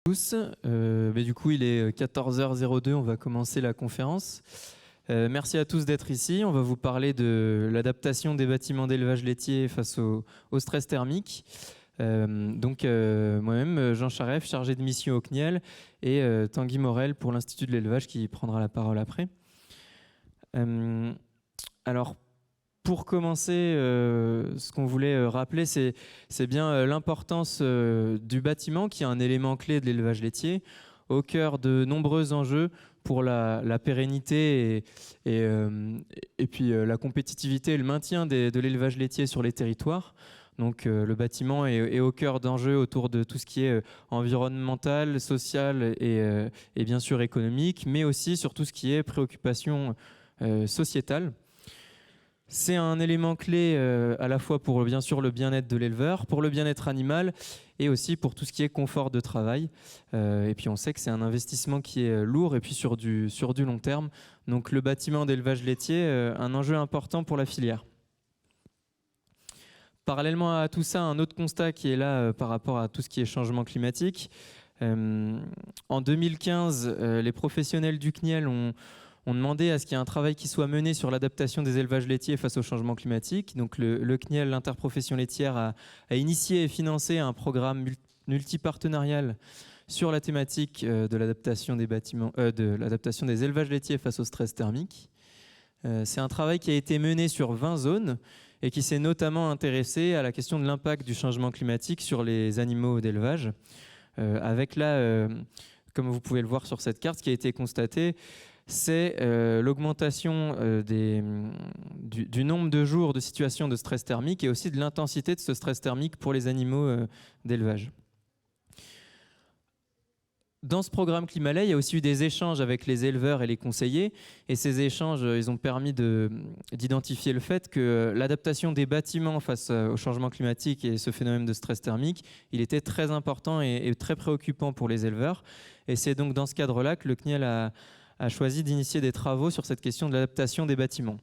Tous. Du coup, il est 14h02, on va commencer la conférence. Merci à tous d'être ici. On va vous parler de l'adaptation des bâtiments d'élevage laitier face au stress thermique. Moi-même, Jean Charef, chargé de mission au CNIEL, et Tanguy Morel pour l'Institut de l'élevage qui prendra la parole après. Alors, pour commencer, ce qu'on voulait rappeler, c'est bien l'importance du bâtiment, qui est un élément clé de l'élevage laitier, au cœur de nombreux enjeux pour la pérennité et puis la compétitivité et le maintien de l'élevage laitier sur les territoires. Donc le bâtiment est au cœur d'enjeux autour de tout ce qui est environnemental, social et bien sûr économique, mais aussi sur tout ce qui est préoccupation sociétale. C'est un élément clé à la fois pour bien sûr le bien-être de l'éleveur, pour le bien-être animal et aussi pour tout ce qui est confort de travail. Et puis on sait que c'est un investissement qui est lourd et puis sur du long terme. Donc le bâtiment d'élevage laitier, un enjeu important pour la filière. Parallèlement à tout ça, un autre constat qui est là par rapport à tout ce qui est changement climatique. En 2015, les professionnels du CNIEL ont demandé à ce qu'il y ait un travail qui soit mené sur l'adaptation des élevages laitiers face au changement climatique. Donc le CNIEL, l'interprofession laitière, a initié et financé un programme multipartenarial sur la thématique de l'adaptation des élevages laitiers face au stress thermique. C'est un travail qui a été mené sur 20 zones et qui s'est notamment intéressé à la question de l'impact du changement climatique sur les animaux d'élevage. Avec là, comme vous pouvez le voir sur cette carte, ce qui a été constaté, c'est l'augmentation du nombre de jours de situations de stress thermique et aussi de l'intensité de ce stress thermique pour les animaux d'élevage. Dans ce programme Climalais, il y a aussi eu des échanges avec les éleveurs et les conseillers. Et ces échanges, ils ont permis d'identifier le fait que l'adaptation des bâtiments face au changement climatique et ce phénomène de stress thermique, il était très important et très préoccupant pour les éleveurs. Et c'est donc dans ce cadre-là que le CNIEL a choisi d'initier des travaux sur cette question de l'adaptation des bâtiments.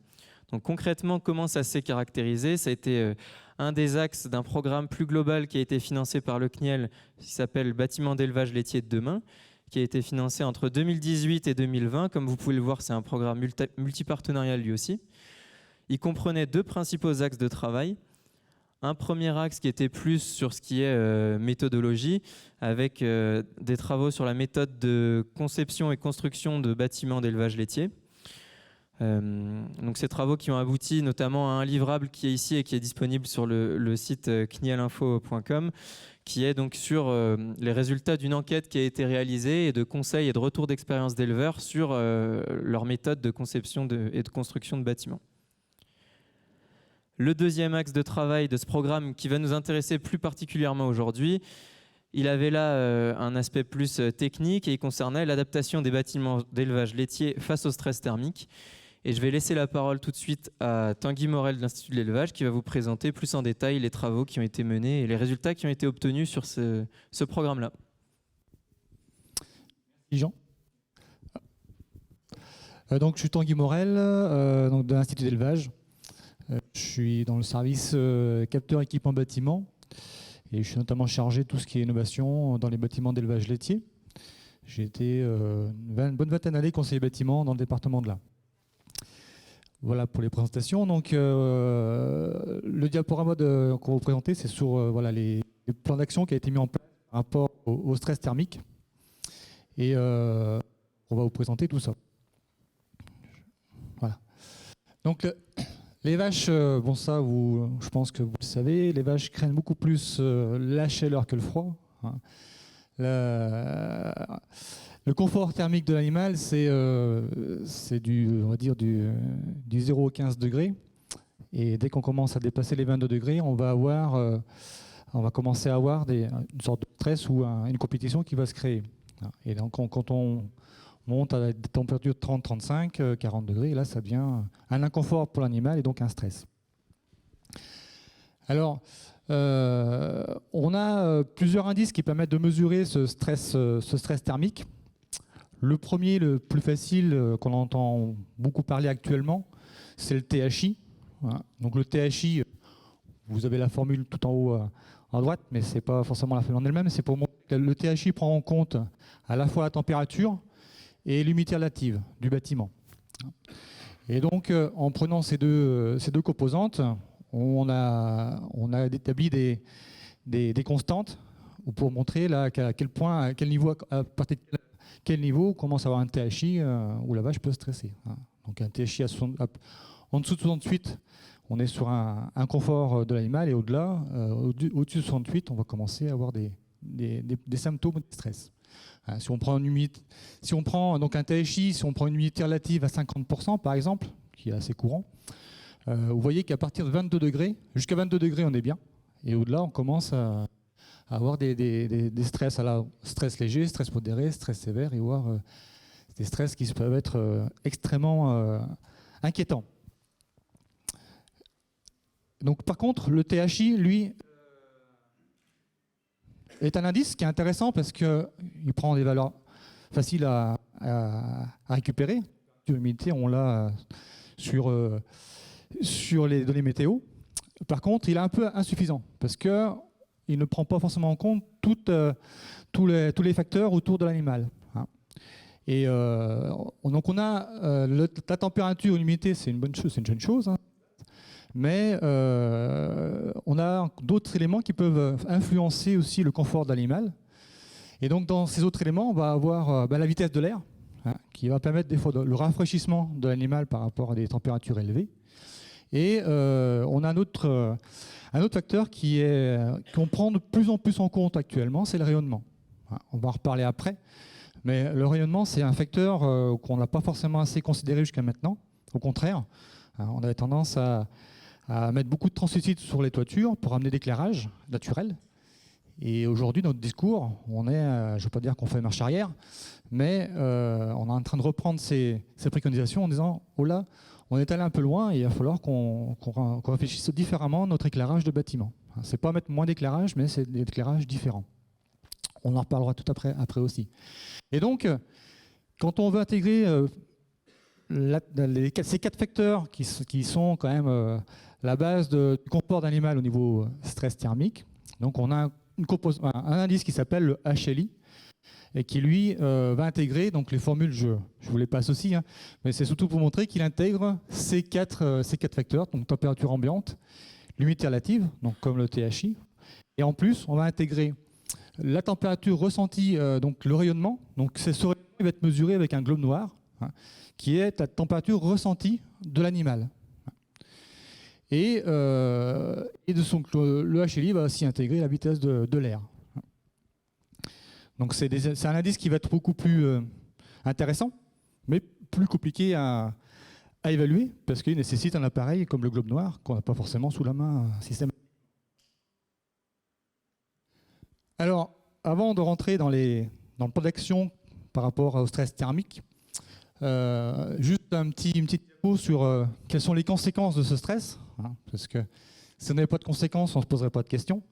Donc concrètement, comment ça s'est caractérisé? Ça a été un des axes d'un programme plus global qui a été financé par le CNIEL, qui s'appelle Bâtiments d'élevage laitier de demain, qui a été financé entre 2018 et 2020. Comme vous pouvez le voir, c'est un programme multipartenarial lui aussi. Il comprenait deux principaux axes de travail. Un premier axe qui était plus sur ce qui est méthodologie, avec des travaux sur la méthode de conception et construction de bâtiments d'élevage laitier. Donc ces travaux qui ont abouti notamment à un livrable qui est ici et qui est disponible sur le site cnielinfo.com, qui est donc sur les résultats d'une enquête qui a été réalisée et de conseils et de retours d'expérience d'éleveurs sur leur méthode de conception et de construction de bâtiments. Le deuxième axe de travail de ce programme qui va nous intéresser plus particulièrement aujourd'hui, il avait là un aspect plus technique et il concernait l'adaptation des bâtiments d'élevage laitier face au stress thermique. Et je vais laisser la parole tout de suite à Tanguy Morel de l'Institut de l'élevage qui va vous présenter plus en détail les travaux qui ont été menés et les résultats qui ont été obtenus sur ce programme-là. Merci Jean. Donc, je suis Tanguy Morel de l'Institut d'élevage. Je suis dans le service capteur équipement bâtiment et je suis notamment chargé de tout ce qui est innovation dans les bâtiments d'élevage laitier. J'ai été une bonne vingtaine d'années conseiller bâtiment dans le département de l'Ain. Voilà pour les présentations. Donc, le diaporama qu'on va vous présenter, c'est sur les plans d'action qui a été mis en place par rapport au stress thermique. Et on va vous présenter tout ça. Voilà. Donc, les vaches, je pense que vous le savez, les vaches craignent beaucoup plus la chaleur que le froid. Le confort thermique de l'animal, c'est du 0 au 15 degrés. Et dès qu'on commence à dépasser les 22 degrés, on va commencer à avoir une sorte de stress ou une compétition qui va se créer. Et donc, quand on monte à des températures de 30, 35, 40 degrés, là, ça devient un inconfort pour l'animal et donc un stress. Alors, on a plusieurs indices qui permettent de mesurer ce stress thermique. Le premier, le plus facile, qu'on entend beaucoup parler actuellement, c'est le THI. Voilà. Donc le THI, vous avez la formule tout en haut à droite, mais ce n'est pas forcément la formule en elle-même, c'est pour montrer le THI prend en compte à la fois la température et l'humidité relative du bâtiment. Et donc, en prenant ces deux composantes, on a établi des constantes pour montrer là, à quel point, à partir de quel niveau on commence à avoir un THI où la vache peut stresser. Donc un THI en dessous de 68, on est sur un confort de l'animal, et au-delà, au-dessus de 68, on va commencer à avoir des symptômes de stress. Si on prend donc un THI, si on prend une humidité relative à 50% par exemple, qui est assez courant, vous voyez qu'à partir de 22 degrés, jusqu'à 22 degrés on est bien, et au-delà on commence à avoir des stress, stress léger, stress modéré, stress sévère, et voire des stress qui peuvent être extrêmement inquiétants. Donc par contre, le THI, lui, est un indice qui est intéressant parce qu'il prend des valeurs faciles à récupérer. L'humidité, on l'a sur les données météo. Par contre, il est un peu insuffisant parce qu'il ne prend pas forcément en compte tous les facteurs autour de l'animal. Et donc on a la température, l'humidité, c'est une bonne chose, c'est une jeune chose. Mais on a d'autres éléments qui peuvent influencer aussi le confort de l'animal. Et donc dans ces autres éléments, on va avoir la vitesse de l'air, qui va permettre des fois le rafraîchissement de l'animal par rapport à des températures élevées. Et on a un autre facteur qu'on prend de plus en plus en compte actuellement, c'est le rayonnement. On va en reparler après. Mais le rayonnement, c'est un facteur qu'on n'a pas forcément assez considéré jusqu'à maintenant. Au contraire, on avait tendance à mettre beaucoup de translucides sur les toitures pour amener d'éclairage naturel. Et aujourd'hui, notre discours, je ne veux pas dire qu'on fait marche arrière, mais on est en train de reprendre ces préconisations en disant « Oh là, on est allé un peu loin et il va falloir qu'on réfléchisse différemment à notre éclairage de bâtiment. » Ce n'est pas mettre moins d'éclairage, mais c'est des éclairages différents. On en reparlera tout après aussi. Et donc, quand on veut intégrer ces 4 facteurs qui sont quand même la base du confort d'animal au niveau stress thermique, donc on a un indice qui s'appelle le HLI et qui lui va intégrer, donc les formules je vous les passe aussi, mais c'est surtout pour montrer qu'il intègre ces quatre facteurs, donc température ambiante, l'humidité relative, donc comme le THI, et en plus on va intégrer la température ressentie, donc le rayonnement, donc ce rayonnement va être mesuré avec un globe noir, qui est la température ressentie de l'animal. Et le HLI va aussi intégrer la vitesse de l'air. Donc c'est un indice qui va être beaucoup plus intéressant, mais plus compliqué à évaluer, parce qu'il nécessite un appareil comme le globe noir, qu'on n'a pas forcément sous la main systématiquement. Alors, avant de rentrer dans le plan d'action par rapport au stress thermique, juste une petite diapo sur quelles sont les conséquences de ce stress, parce que si on n'avait pas de conséquences, on ne se poserait pas de questions.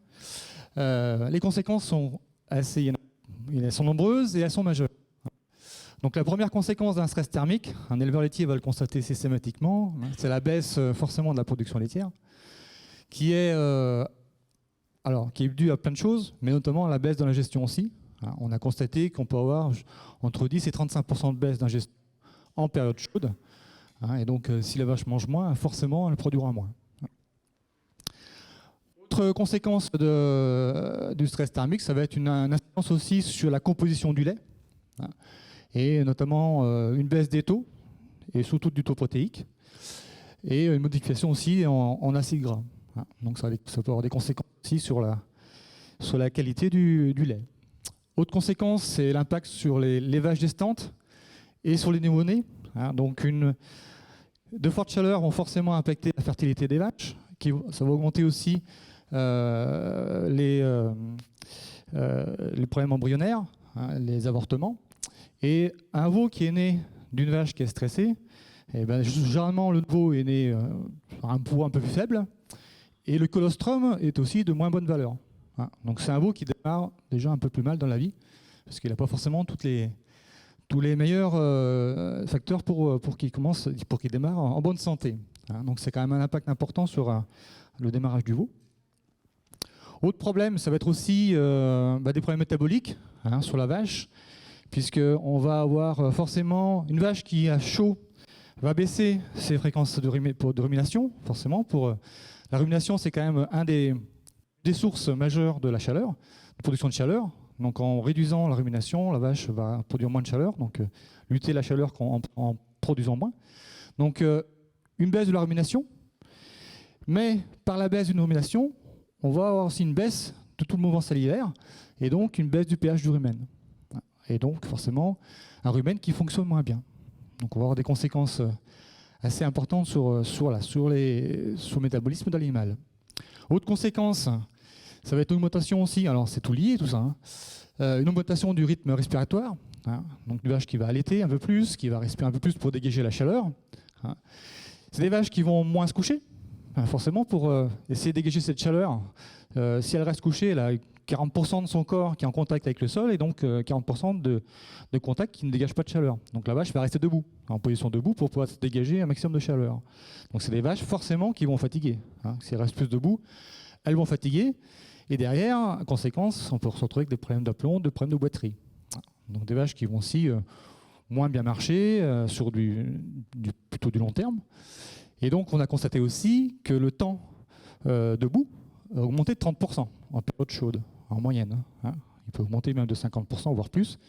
Les conséquences sont elles sont nombreuses et elles sont majeures. Donc la première conséquence d'un stress thermique, un éleveur laitier va le constater systématiquement, c'est la baisse forcément de la production laitière, qui est due à plein de choses, mais notamment à la baisse de l'ingestion aussi. On a constaté qu'on peut avoir entre 10 et 35% de baisse d'ingestion en période chaude. Et donc, si la vache mange moins, forcément, elle produira moins. Autre conséquence du stress thermique, ça va être une incidence aussi sur la composition du lait, et notamment une baisse des taux, et surtout du taux protéique, et une modification aussi en acides gras. Donc, ça peut avoir des conséquences aussi sur la qualité du lait. Autre conséquence, c'est l'impact sur les vaches gestantes et sur les nouveau-nés. Donc, de fortes chaleurs vont forcément impacter la fertilité des vaches. Ça va augmenter aussi les problèmes embryonnaires, les avortements. Et un veau qui est né d'une vache qui est stressée, généralement le veau est né à un poids un peu plus faible, et le colostrum est aussi de moins bonne valeur. Donc c'est un veau qui démarre déjà un peu plus mal dans la vie, parce qu'il n'a pas forcément tous les meilleurs facteurs pour qu'il démarre en bonne santé. Donc c'est quand même un impact important sur le démarrage du veau. Autre problème, ça va être aussi des problèmes métaboliques sur la vache, puisqu'on va avoir forcément une vache qui a chaud va baisser ses fréquences de rumination, forcément. La rumination, c'est quand même un des sources majeures de la chaleur, de production de chaleur. Donc en réduisant la rumination, la vache va produire moins de chaleur, donc lutter la chaleur en produisant moins. Donc une baisse de la rumination, mais par la baisse d'une rumination, on va avoir aussi une baisse de tout le mouvement salivaire, et donc une baisse du pH du rumen. Et donc forcément un rumen qui fonctionne moins bien. Donc on va avoir des conséquences assez importantes sur le métabolisme de l'animal. Autre conséquence, ça va être une augmentation aussi, alors c'est tout lié tout ça, une augmentation du rythme respiratoire, donc une vache qui va allaiter un peu plus, qui va respirer un peu plus pour dégager la chaleur. C'est des vaches qui vont moins se coucher, forcément pour essayer de dégager cette chaleur. Si elle reste couchée, elle a 40% de son corps qui est en contact avec le sol et donc 40% de contact qui ne dégage pas de chaleur. Donc la vache va rester debout, en position debout pour pouvoir se dégager un maximum de chaleur. Donc c'est des vaches forcément qui vont fatiguer. Si elles restent plus debout, elles vont fatiguer. Et derrière, en conséquence, on peut se retrouver avec des problèmes d'aplomb, des problèmes de boiterie. Donc des vaches qui vont aussi moins bien marcher sur plutôt du long terme. Et donc on a constaté aussi que le temps debout a augmenté de 30% en période chaude, en moyenne. Il peut augmenter même de 50%, voire plus,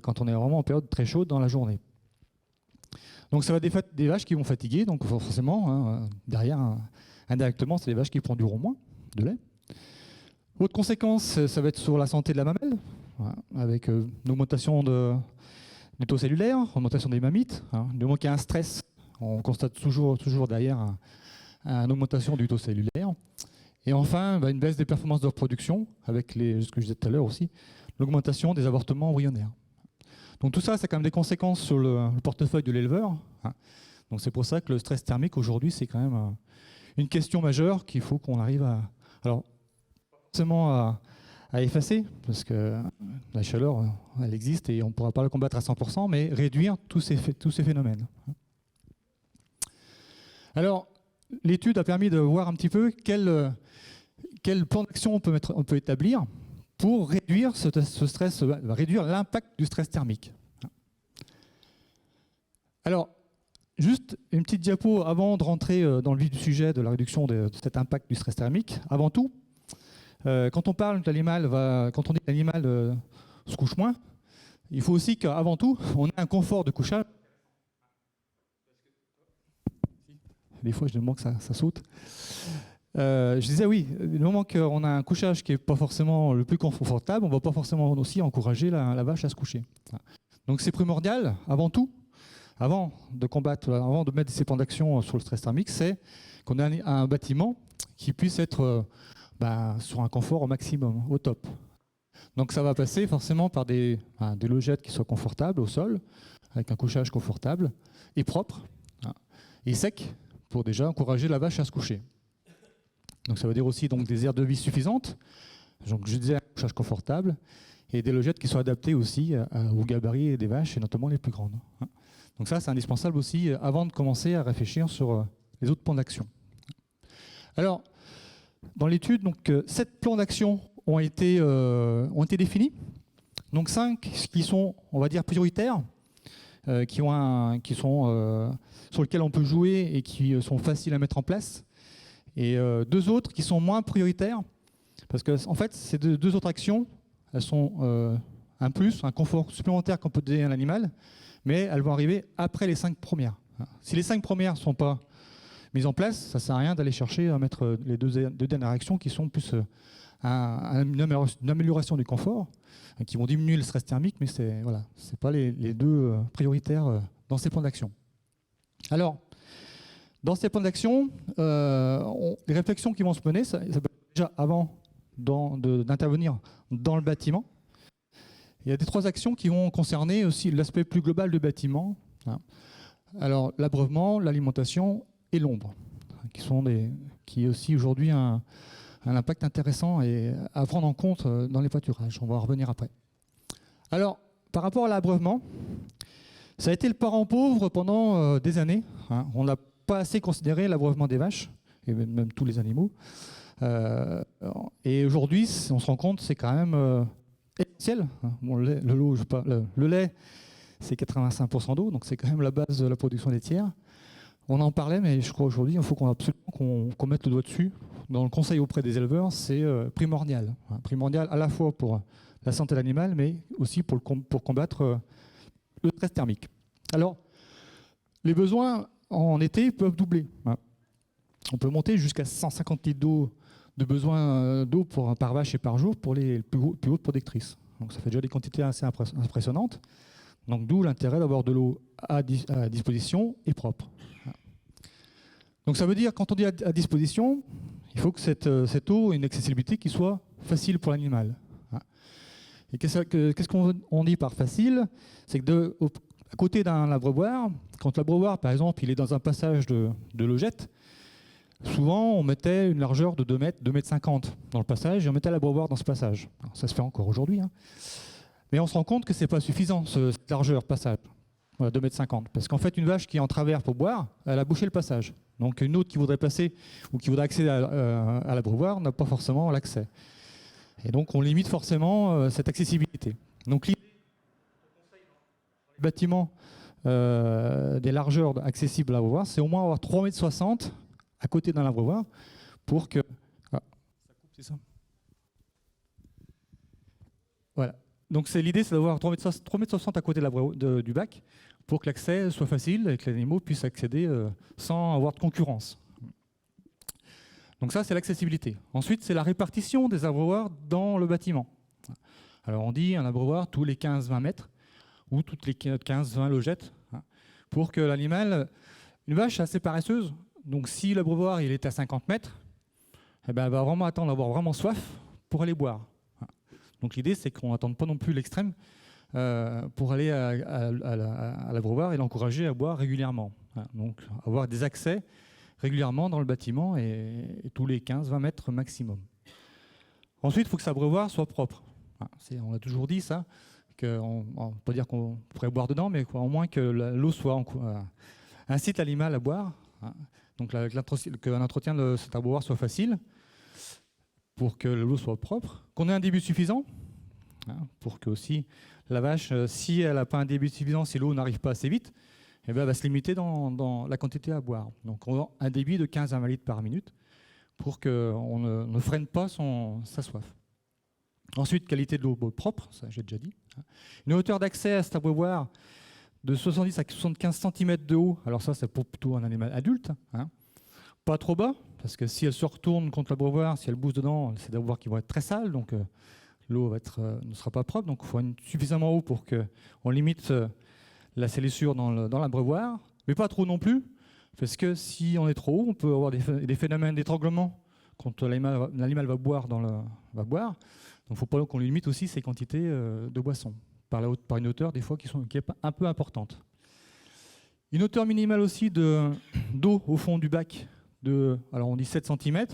quand on est vraiment en période très chaude dans la journée. Donc ça va être des vaches qui vont fatiguer, donc forcément, derrière, indirectement, c'est des vaches qui produiront moins de lait. Autre conséquence, ça va être sur la santé de la mamelle, avec une augmentation du taux cellulaire, augmentation des mammites. Du moment qu'il y a un stress, on constate toujours derrière une augmentation du taux cellulaire. Et enfin, une baisse des performances de reproduction, avec ce que je disais tout à l'heure aussi, l'augmentation des avortements embryonnaires. Donc tout ça, c'est quand même des conséquences sur le portefeuille de l'éleveur. Donc c'est pour ça que le stress thermique aujourd'hui, c'est quand même une question majeure qu'il faut qu'on arrive alors, forcément à effacer, parce que la chaleur, elle existe et on ne pourra pas la combattre à 100%, mais réduire tous ces phénomènes. Alors, l'étude a permis de voir un petit peu quel plan d'action on peut établir pour réduire ce stress, réduire l'impact du stress thermique. Alors, juste une petite diapo avant de rentrer dans le vif du sujet de la réduction de cet impact du stress thermique. Avant tout, quand on parle d'animal, quand on dit que l'animal se couche moins, il faut aussi qu'avant tout, on ait un confort de couchage. Des fois, je me demande que ça saute. Je disais oui, du moment qu'on a un couchage qui n'est pas forcément le plus confortable, on ne va pas forcément aussi encourager la vache à se coucher. Donc c'est primordial, avant tout, avant de mettre ces plans d'action sur le stress thermique, c'est qu'on ait un bâtiment qui puisse être sur un confort au maximum, au top. Donc ça va passer forcément par des logettes qui soient confortables au sol, avec un couchage confortable et propre, et sec, pour déjà encourager la vache à se coucher. Donc ça veut dire aussi donc, des aires de vie suffisantes, donc je disais un couchage confortable, et des logettes qui soient adaptées aussi au gabarit des vaches, et notamment les plus grandes. Donc ça, c'est indispensable aussi avant de commencer à réfléchir sur les autres plans d'action. Alors, dans l'étude, 7 plans d'action ont été définis. Donc 5 qui sont, on va dire, prioritaires, sur lesquels on peut jouer et qui sont faciles à mettre en place. Et 2 autres qui sont moins prioritaires, parce que en fait, ces 2 autres actions, elles sont un confort supplémentaire qu'on peut donner à l'animal, mais elles vont arriver après les 5 premières. Si les 5 premières ne sont pas mises en place, ça ne sert à rien d'aller chercher à mettre les 2 dernières actions qui sont plus une amélioration du confort, qui vont diminuer le stress thermique, mais ce n'est pas les 2 prioritaires dans ces plans d'action. Alors, dans ces plans d'action, les réflexions qui vont se mener, ça peut être déjà avant d'intervenir dans le bâtiment. Il y a des 3 actions qui vont concerner aussi l'aspect plus global du bâtiment. Alors, l'abreuvement, l'alimentation et l'ombre, qui est aussi aujourd'hui un impact intéressant et à prendre en compte dans les pâturages. On va en revenir après. Alors, par rapport à l'abreuvement, ça a été le parent pauvre pendant des années. On n'a pas assez considéré l'abreuvement des vaches, et même tous les animaux, Et aujourd'hui, on se rend compte, c'est quand même essentiel. Bon, le lait, c'est 85% d'eau, donc c'est quand même la base de la production laitière. On en parlait, mais je crois aujourd'hui, il faut absolument qu'on mette le doigt dessus. Dans le conseil auprès des éleveurs, c'est primordial. Primordial à la fois pour la santé de l'animal, mais aussi pour combattre le stress thermique. Alors, les besoins en été peuvent doubler. On peut monter jusqu'à 150 litres d'eau de besoin d'eau par vache et par jour pour les plus hautes productrices. Donc ça fait déjà des quantités assez impressionnantes. Donc d'où l'intérêt d'avoir de l'eau à disposition et propre. Donc ça veut dire, quand on dit à disposition, il faut que cette eau ait une accessibilité qui soit facile pour l'animal. Et qu'est-ce qu'on dit par facile? C'est que à côté d'un abreuvoir, quand l'abreuvoir, par exemple, il est dans un passage de logette, souvent on mettait une largeur de 2 mètres, 2,50 m dans le passage, et on mettait l'abreuvoir dans ce passage. Alors, ça se fait encore aujourd'hui, hein. Mais on se rend compte que ce n'est pas suffisant, cette largeur passage, voilà, 2,50 m, parce qu'en fait, une vache qui est en travers pour boire, elle a bouché le passage. Donc une autre qui voudrait passer ou qui voudrait accéder à l'abreuvoir n'a pas forcément l'accès. Et donc on limite forcément cette accessibilité. Donc l'idée du bâtiment des largeurs accessibles à l'abreuvoir, c'est au moins avoir 3,60 m à côté d'un abreuvoir pour que... Ah, ça coupe, c'est ça? Voilà. Donc l'idée, c'est d'avoir 3,60 m à côté du bac pour que l'accès soit facile et que les animaux puissent accéder sans avoir de concurrence. Donc ça, c'est l'accessibilité. Ensuite, c'est la répartition des abreuvoirs dans le bâtiment. Alors on dit un abreuvoir tous les 15-20 mètres ou toutes les 15-20 logettes pour que l'animal... Une vache est assez paresseuse, donc si l'abreuvoir il est à 50 mètres, eh ben, elle va vraiment attendre d'avoir vraiment soif pour aller boire. Donc l'idée, c'est qu'on n'attende pas non plus l'extrême pour aller à l'abreuvoir et l'encourager à boire régulièrement. Donc avoir des accès régulièrement dans le bâtiment et tous les 15-20 mètres maximum. Ensuite, il faut que cet abreuvoir soit propre. On a toujours dit ça, on ne peut pas dire qu'on pourrait boire dedans, mais au moins que l'eau soit incite l'animal à boire. Donc qu'un entretien de cet abreuvoir soit facile pour que l'eau soit propre, qu'on ait un débit suffisant, pour que aussi la vache, si elle n'a pas un débit suffisant, si l'eau n'arrive pas assez vite, eh bien, elle va se limiter dans la quantité à boire. Donc on a un débit de 15 à 20 litres par minute pour qu'on ne freine pas sa soif. Ensuite, qualité de l'eau propre, ça j'ai déjà dit. Une hauteur d'accès à cet abreuvoir de 70 à 75 cm de haut, alors ça c'est pour plutôt un animal adulte, pas trop bas, parce que si elle se retourne contre l'abreuvoir, si elle bouge dedans, c'est des abreuvoirs qui vont être très sales, donc l'eau ne sera pas propre, donc il faut suffisamment haut pour qu'on limite la salissure dans l'abreuvoir, mais pas trop non plus, parce que si on est trop haut, on peut avoir des phénomènes d'étranglement quand l'animal va boire. Donc il ne faut pas qu'on limite aussi ses quantités de boissons, par une hauteur des fois qui est un peu importante. Une hauteur minimale aussi d'eau au fond du bac, alors on dit 7 cm,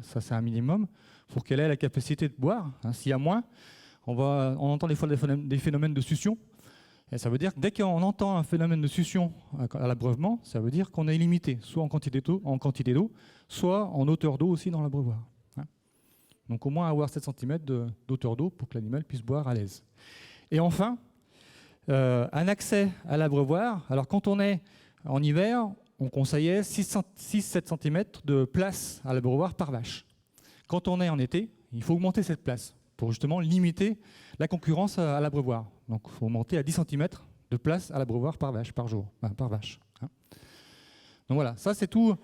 ça c'est un minimum, pour qu'elle ait la capacité de boire. S'il y a moins, on entend des fois des phénomènes de succion. Et ça veut dire que dès qu'on entend un phénomène de succion à l'abreuvement, ça veut dire qu'on est limité, soit en quantité d'eau, soit en hauteur d'eau aussi dans l'abreuvoir. Donc au moins avoir 7 cm d'hauteur d'eau pour que l'animal puisse boire à l'aise. Et enfin, un accès à l'abreuvoir. Alors quand on est en hiver, on conseillait 6-7 cm de place à l'abreuvoir par vache. Quand on est en été, il faut augmenter cette place pour justement limiter la concurrence à l'abreuvoir. Donc il faut monter à 10 cm de place à l'abreuvoir par vache, par vache. Donc voilà, ça c'est tous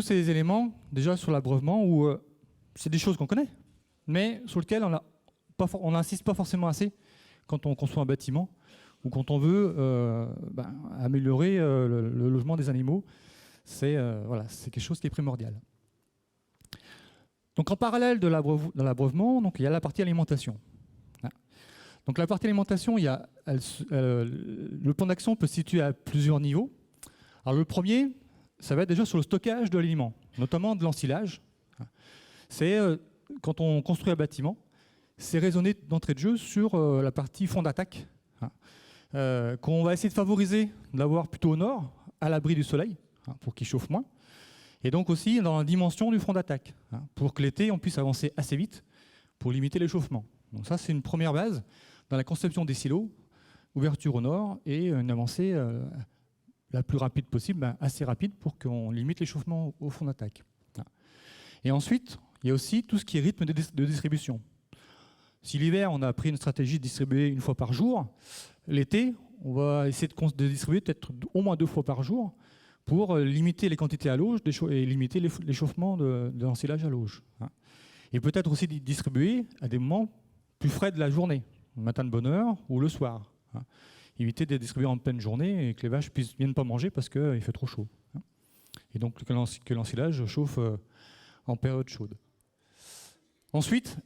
ces éléments déjà sur l'abreuvement où c'est des choses qu'on connaît, mais sur lesquelles on n'insiste pas forcément assez quand on construit un bâtiment ou quand on veut améliorer le logement des animaux. C'est quelque chose qui est primordial. Donc en parallèle de l'abreuvement, il y a la partie alimentation. Donc la partie alimentation, le plan d'action peut se situer à plusieurs niveaux. Alors le premier, ça va être déjà sur le stockage de l'aliment, notamment de l'ensilage. C'est quand on construit un bâtiment, c'est raisonner d'entrée de jeu sur la partie fond d'attaque, qu'on va essayer de favoriser, de l'avoir plutôt au nord, à l'abri du soleil, pour qu'il chauffe moins. Et donc aussi dans la dimension du front d'attaque, hein, pour que l'été, on puisse avancer assez vite pour limiter l'échauffement. Donc ça, c'est une première base dans la conception des silos, ouverture au nord et une avancée la plus rapide possible, assez rapide pour qu'on limite l'échauffement au front d'attaque. Et ensuite, il y a aussi tout ce qui est rythme de distribution. Si l'hiver, on a pris une stratégie de distribuer une fois par jour, l'été, on va essayer de distribuer peut-être au moins 2 fois par jour pour limiter les quantités à l'auge et limiter l'échauffement de l'ensilage à l'auge. Et peut-être aussi distribuer à des moments plus frais de la journée, le matin de bonne heure ou le soir. Éviter de distribuer en pleine journée et que les vaches ne viennent pas manger parce qu'il fait trop chaud. Et donc que l'ensilage chauffe en période chaude. Ensuite,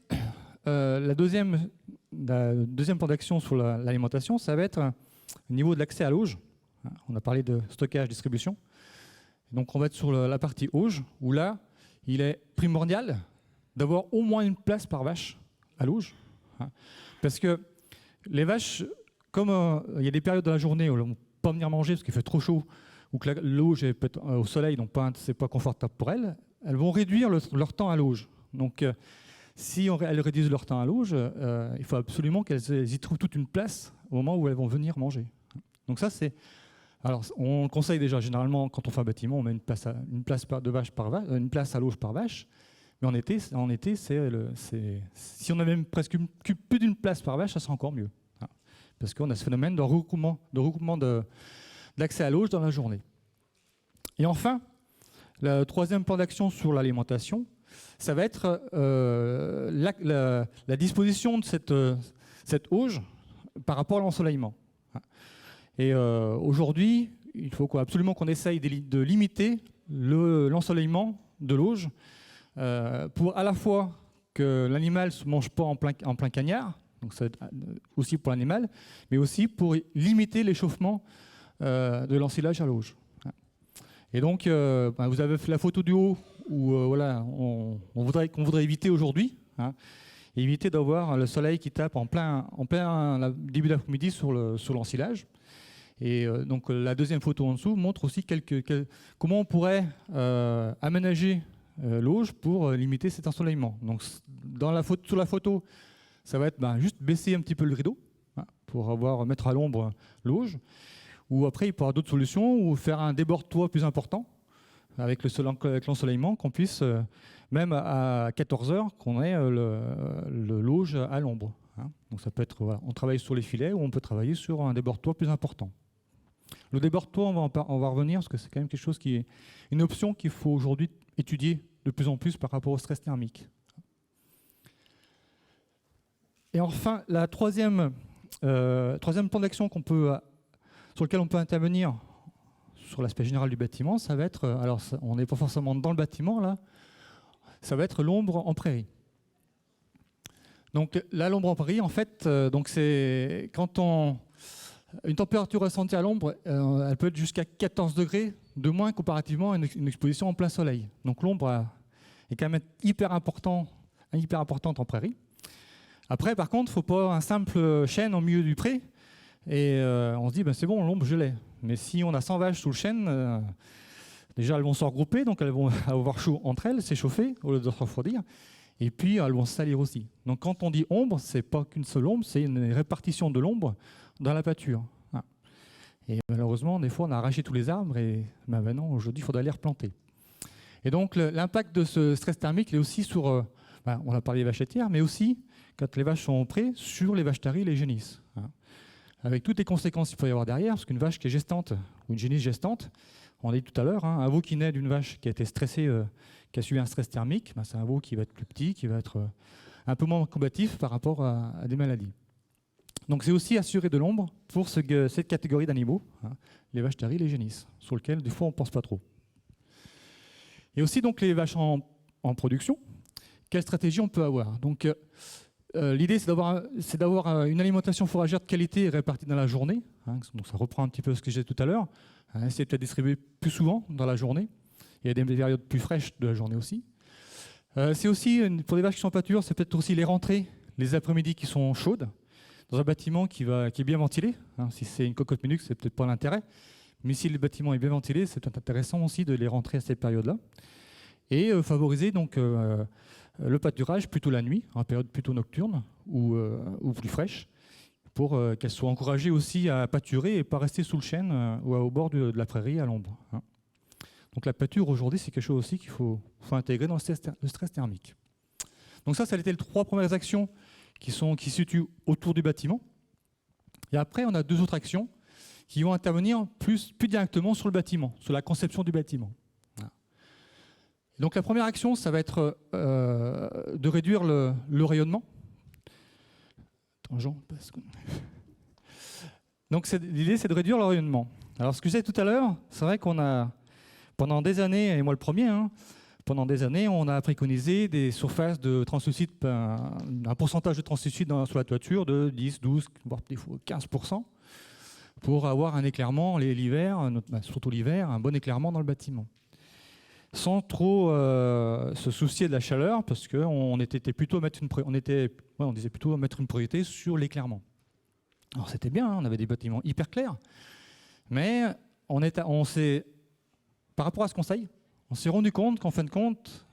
la deuxième plan d'action sur l'alimentation, ça va être au niveau de l'accès à l'auge. On a parlé de stockage, distribution. Donc on va être sur la partie auge, où là, il est primordial d'avoir au moins une place par vache à l'auge. Parce que les vaches, comme il y a des périodes de la journée où elles ne vont pas venir manger parce qu'il fait trop chaud, ou que l'auge est peut-être au soleil, donc ce n'est pas confortable pour elles, elles vont réduire leur temps à l'auge. Donc si elles réduisent leur temps à l'auge, il faut absolument qu'elles y trouvent toute une place au moment où elles vont venir manger. Donc ça, c'est... Alors, on conseille déjà, généralement, quand on fait un bâtiment, on met une place à l'auge par vache. Mais en été, si on a même presque plus d'une place par vache, ça sera encore mieux. Parce qu'on a ce phénomène de recoupement d'accès à l'auge dans la journée. Et enfin, le troisième plan d'action sur l'alimentation, ça va être la disposition de cette auge par rapport à l'ensoleillement. Et aujourd'hui, il faut absolument qu'on essaye de limiter l'ensoleillement de l'auge pour à la fois que l'animal ne se mange pas en plein cagnard, donc ça aussi pour l'animal, mais aussi pour limiter l'échauffement de l'ensilage à l'auge. Et donc, vous avez fait la photo du haut où qu'on voudrait éviter aujourd'hui, éviter d'avoir le soleil qui tape en plein début d'après-midi sur l'ensilage. Et donc la deuxième photo en dessous montre aussi comment on pourrait aménager l'auge pour limiter cet ensoleillement. Donc sur la photo, ça va être juste baisser un petit peu le rideau pour mettre à l'ombre l'auge. Ou après, il peut y avoir d'autres solutions, ou faire un déborde-toit plus important avec l'ensoleillement, qu'on puisse, même à 14 heures, qu'on ait l'auge à l'ombre. Donc ça peut être, on travaille sur les filets ou on peut travailler sur un déborde-toit plus important. Le déborde-toit, on va revenir, parce que c'est quand même quelque chose qui est une option qu'il faut aujourd'hui étudier de plus en plus par rapport au stress thermique. Et enfin, la troisième plan d'action sur lequel on peut intervenir sur l'aspect général du bâtiment, ça va être, on n'est pas forcément dans le bâtiment là, ça va être l'ombre en prairie. Donc l'ombre en prairie, en fait, c'est quand une température ressentie à l'ombre, elle peut être jusqu'à 14 degrés de moins comparativement à une exposition en plein soleil. Donc l'ombre est quand même hyper importante en prairie. Après, par contre, il ne faut pas un simple chêne au milieu du pré et on se dit c'est bon, l'ombre je l'ai. Mais si on a 100 vaches sous le chêne, déjà elles vont se regrouper, donc elles vont avoir chaud entre elles, s'échauffer au lieu de se refroidir. Et puis elles vont se salir aussi. Donc quand on dit ombre, ce n'est pas qu'une seule ombre, c'est une répartition de l'ombre dans la pâture. Et malheureusement, des fois, on a arraché tous les arbres et maintenant, aujourd'hui, il faudrait les replanter. Et donc l'impact de ce stress thermique, il est aussi sur, on a parlé des vaches laitières, mais aussi, quand les vaches sont en pré, sur les vaches taries et les génisses. Avec toutes les conséquences qu'il peut y avoir derrière, parce qu'une vache qui est gestante ou une génisse gestante, on l'a dit tout à l'heure, un veau qui naît d'une vache qui a été stressée, qui a subi un stress thermique, c'est un veau qui va être plus petit, qui va être un peu moins combatif par rapport à des maladies. Donc c'est aussi assurer de l'ombre pour cette catégorie d'animaux, les vaches taries, les génisses, sur lesquelles des fois on ne pense pas trop. Et aussi donc les vaches en production, quelle stratégie on peut avoir? Donc l'idée c'est d'avoir une alimentation fourragère de qualité répartie dans la journée, donc ça reprend un petit peu ce que j'ai dit tout à l'heure, essayer de la distribuer plus souvent dans la journée. Il y a des périodes plus fraîches de la journée aussi. C'est aussi, pour les vaches qui sont en pâture, c'est peut-être aussi les rentrées, les après-midi qui sont chaudes, dans un bâtiment qui est bien ventilé. Si c'est une cocotte minute, c'est peut-être pas l'intérêt. Mais si le bâtiment est bien ventilé, c'est intéressant aussi de les rentrer à cette période-là. Et favoriser donc le pâturage plutôt la nuit, en période plutôt nocturne ou plus fraîche, pour qu'elles soient encouragées aussi à pâturer et pas rester sous le chêne ou au bord de la prairie à l'ombre. Donc la pâture aujourd'hui, c'est quelque chose aussi qu'il faut intégrer dans le stress thermique. Donc ça a été les 3 premières actions qui se situent autour du bâtiment. Et après, on a 2 autres actions qui vont intervenir plus directement sur le bâtiment, sur la conception du bâtiment. Donc la première action, ça va être de réduire le rayonnement. Attends, Jean, parce que... Donc l'idée, c'est de réduire le rayonnement. Alors ce que je disais tout à l'heure, c'est vrai qu'on a, pendant des années, et moi le premier, pendant des années, on a préconisé des surfaces de translucide, un pourcentage de translucide sur la toiture de 10, 12, voire des fois 15%, pour avoir un éclairement l'hiver, surtout l'hiver, un bon éclairement dans le bâtiment. Sans trop se soucier de la chaleur, parce qu'on disait plutôt mettre une priorité sur l'éclairement. Alors c'était bien, on avait des bâtiments hyper clairs, mais par rapport à ce conseil, on s'est rendu compte qu'en fin de compte,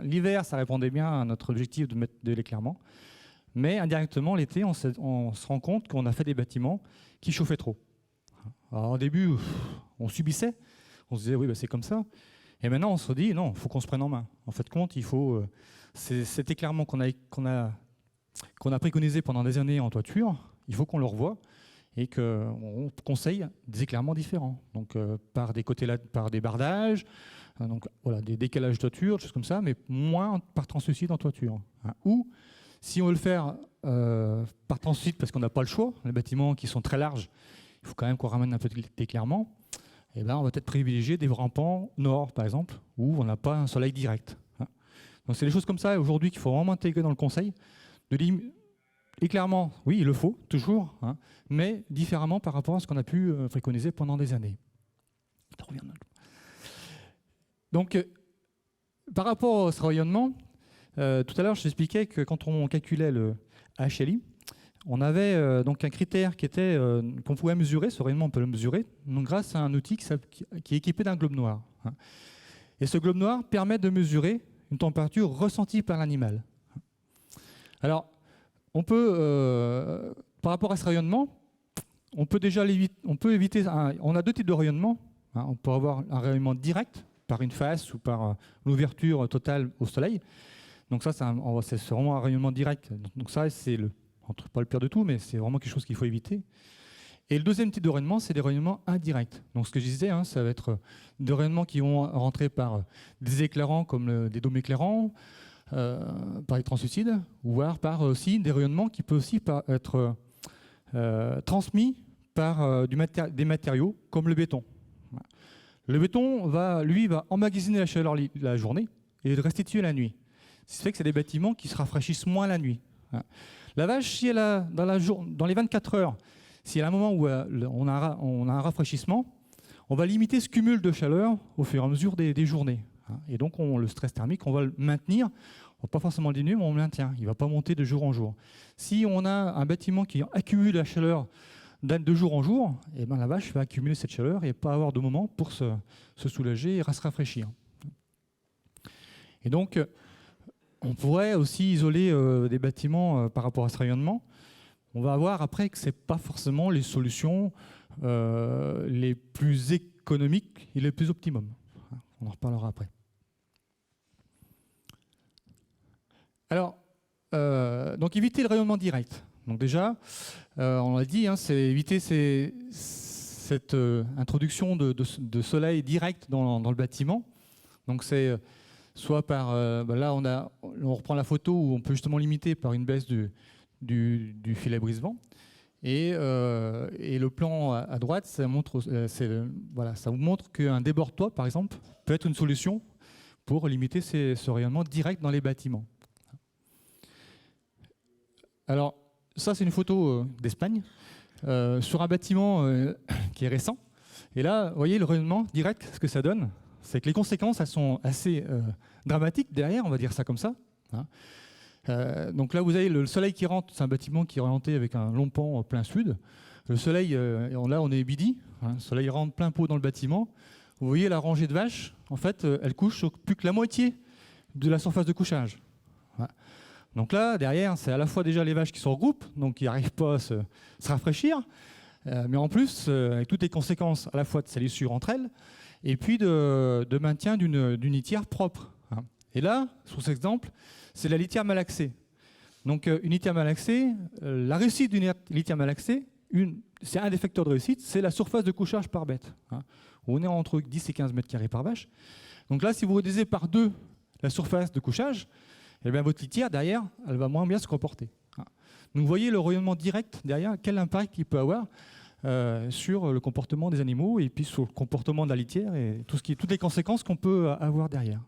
l'hiver, ça répondait bien à notre objectif de mettre de l'éclairement, mais indirectement, l'été, on se rend compte qu'on a fait des bâtiments qui chauffaient trop. Alors au début, on subissait, on se disait oui, c'est comme ça. Et maintenant, on se dit non, il faut qu'on se prenne en main. En fait, compte, il faut cet éclairement qu'on a préconisé pendant des années en toiture, il faut qu'on le revoie et qu'on conseille des éclairements différents. Donc par des bardages, donc voilà, des décalages de toiture, des choses comme ça, mais moins par translucide en toiture. Ou si on veut le faire par translucide parce qu'on n'a pas le choix, les bâtiments qui sont très larges, il faut quand même qu'on ramène un peu d'éclairement. On va peut-être privilégier des rampants nord, par exemple, où on n'a pas un soleil direct. Donc c'est des choses comme ça aujourd'hui qu'il faut vraiment intégrer dans le conseil. Éclairement, oui, il le faut, toujours, mais différemment par rapport à ce qu'on a pu préconiser pendant des années. Donc, par rapport au rayonnement, tout à l'heure, je t'expliquais que quand on calculait le HLI, on avait donc un critère qu'on pouvait mesurer, ce rayonnement on peut le mesurer, donc grâce à un outil qui est équipé d'un globe noir. Et ce globe noir permet de mesurer une température ressentie par l'animal. Alors, on peut, par rapport à ce rayonnement, on peut éviter. On a 2 types de rayonnement. On peut avoir un rayonnement direct par une face ou par l'ouverture totale au soleil. Donc ça, c'est vraiment un rayonnement direct. Donc ça, c'est pas le pire de tout, mais c'est vraiment quelque chose qu'il faut éviter. Et le deuxième type de rayonnement, c'est des rayonnements indirects. Donc ce que je disais, ça va être des rayonnements qui vont rentrer par des éclairants comme des dômes éclairants, par les translucides, voire par aussi des rayonnements qui peuvent aussi être transmis par des matériaux comme le béton. Le béton va emmagasiner la chaleur la journée et le restituer la nuit. Ce qui fait que c'est des bâtiments qui se rafraîchissent moins la nuit. La vache, si elle a, dans les 24 heures, si elle a un moment où on a un rafraîchissement, on va limiter ce cumul de chaleur au fur et à mesure des journées. Et donc le stress thermique, on va le maintenir. On ne va pas forcément le diminuer, mais on le maintient. Il ne va pas monter de jour en jour. Si on a un bâtiment qui accumule la chaleur de jour en jour, la vache va accumuler cette chaleur et pas avoir de moment pour se soulager et se rafraîchir. Et donc, on pourrait aussi isoler des bâtiments par rapport à ce rayonnement. On va voir après que ce n'est pas forcément les solutions les plus économiques et les plus optimum. On en reparlera après. Alors, donc éviter le rayonnement direct. Donc déjà, on l'a dit, c'est éviter cette introduction de soleil direct dans le bâtiment. Donc c'est soit par, là on reprend la photo où on peut justement limiter par une baisse du filet brise-vent. Et le plan à droite, ça vous montre qu'un déborde-toit, par exemple, peut être une solution pour limiter ce rayonnement direct dans les bâtiments. Alors, ça, c'est une photo d'Espagne, sur un bâtiment qui est récent. Et là, vous voyez le rayonnement direct, ce que ça donne, c'est que les conséquences, elles sont assez dramatiques derrière, on va dire ça comme ça. Donc là, vous avez le soleil qui rentre, c'est un bâtiment qui est orienté avec un long pan plein sud. Le soleil, là on est midi, hein, le soleil rentre plein pot dans le bâtiment. Vous voyez la rangée de vaches, en fait, elle couche sur plus que la moitié de la surface de couchage. Voilà. Donc là, derrière, c'est à la fois déjà les vaches qui se regroupent, donc qui n'arrivent pas à se rafraîchir, mais en plus, avec toutes les conséquences à la fois de salissure entre elles, et puis de maintien d'une litière propre. Hein. Et là, sur cet exemple, c'est la litière malaxée. Donc une litière malaxée, la réussite d'une litière malaxée, c'est un des facteurs de réussite, c'est la surface de couchage par bête. Hein. On est entre 10 et 15 mètres carrés par vache. Donc là, si vous divisez par 2 la surface de couchage, eh bien, votre litière, derrière, elle va moins bien se comporter. Hein. Donc vous voyez le rayonnement direct derrière, quel impact il peut avoir sur le comportement des animaux et puis sur le comportement de la litière et toutes les conséquences qu'on peut avoir derrière.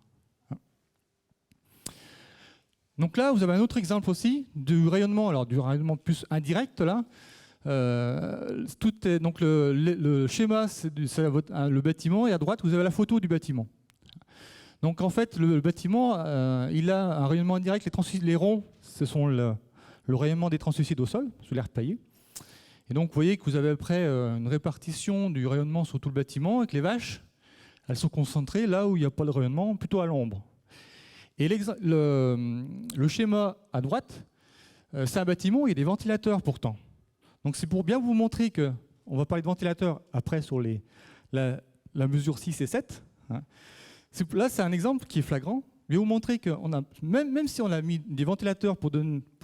Hein. Donc là, vous avez un autre exemple aussi du rayonnement, alors du rayonnement plus indirect là. Donc le schéma, c'est le bâtiment, et à droite, vous avez la photo du bâtiment. Donc en fait, le bâtiment, il a un rayonnement indirect. Les ronds, ce sont le rayonnement des translucides au sol, sous l'air taillé. Et donc vous voyez que vous avez après une répartition du rayonnement sur tout le bâtiment, et que les vaches, elles sont concentrées là où il n'y a pas de rayonnement, plutôt à l'ombre. Et le schéma à droite, c'est un bâtiment où il y a des ventilateurs pourtant. Donc c'est pour bien vous montrer que, on va parler de ventilateurs après sur la mesure 6 et 7. Hein. Là, c'est un exemple qui est flagrant. Je vais vous montrer que même si on a mis des ventilateurs pour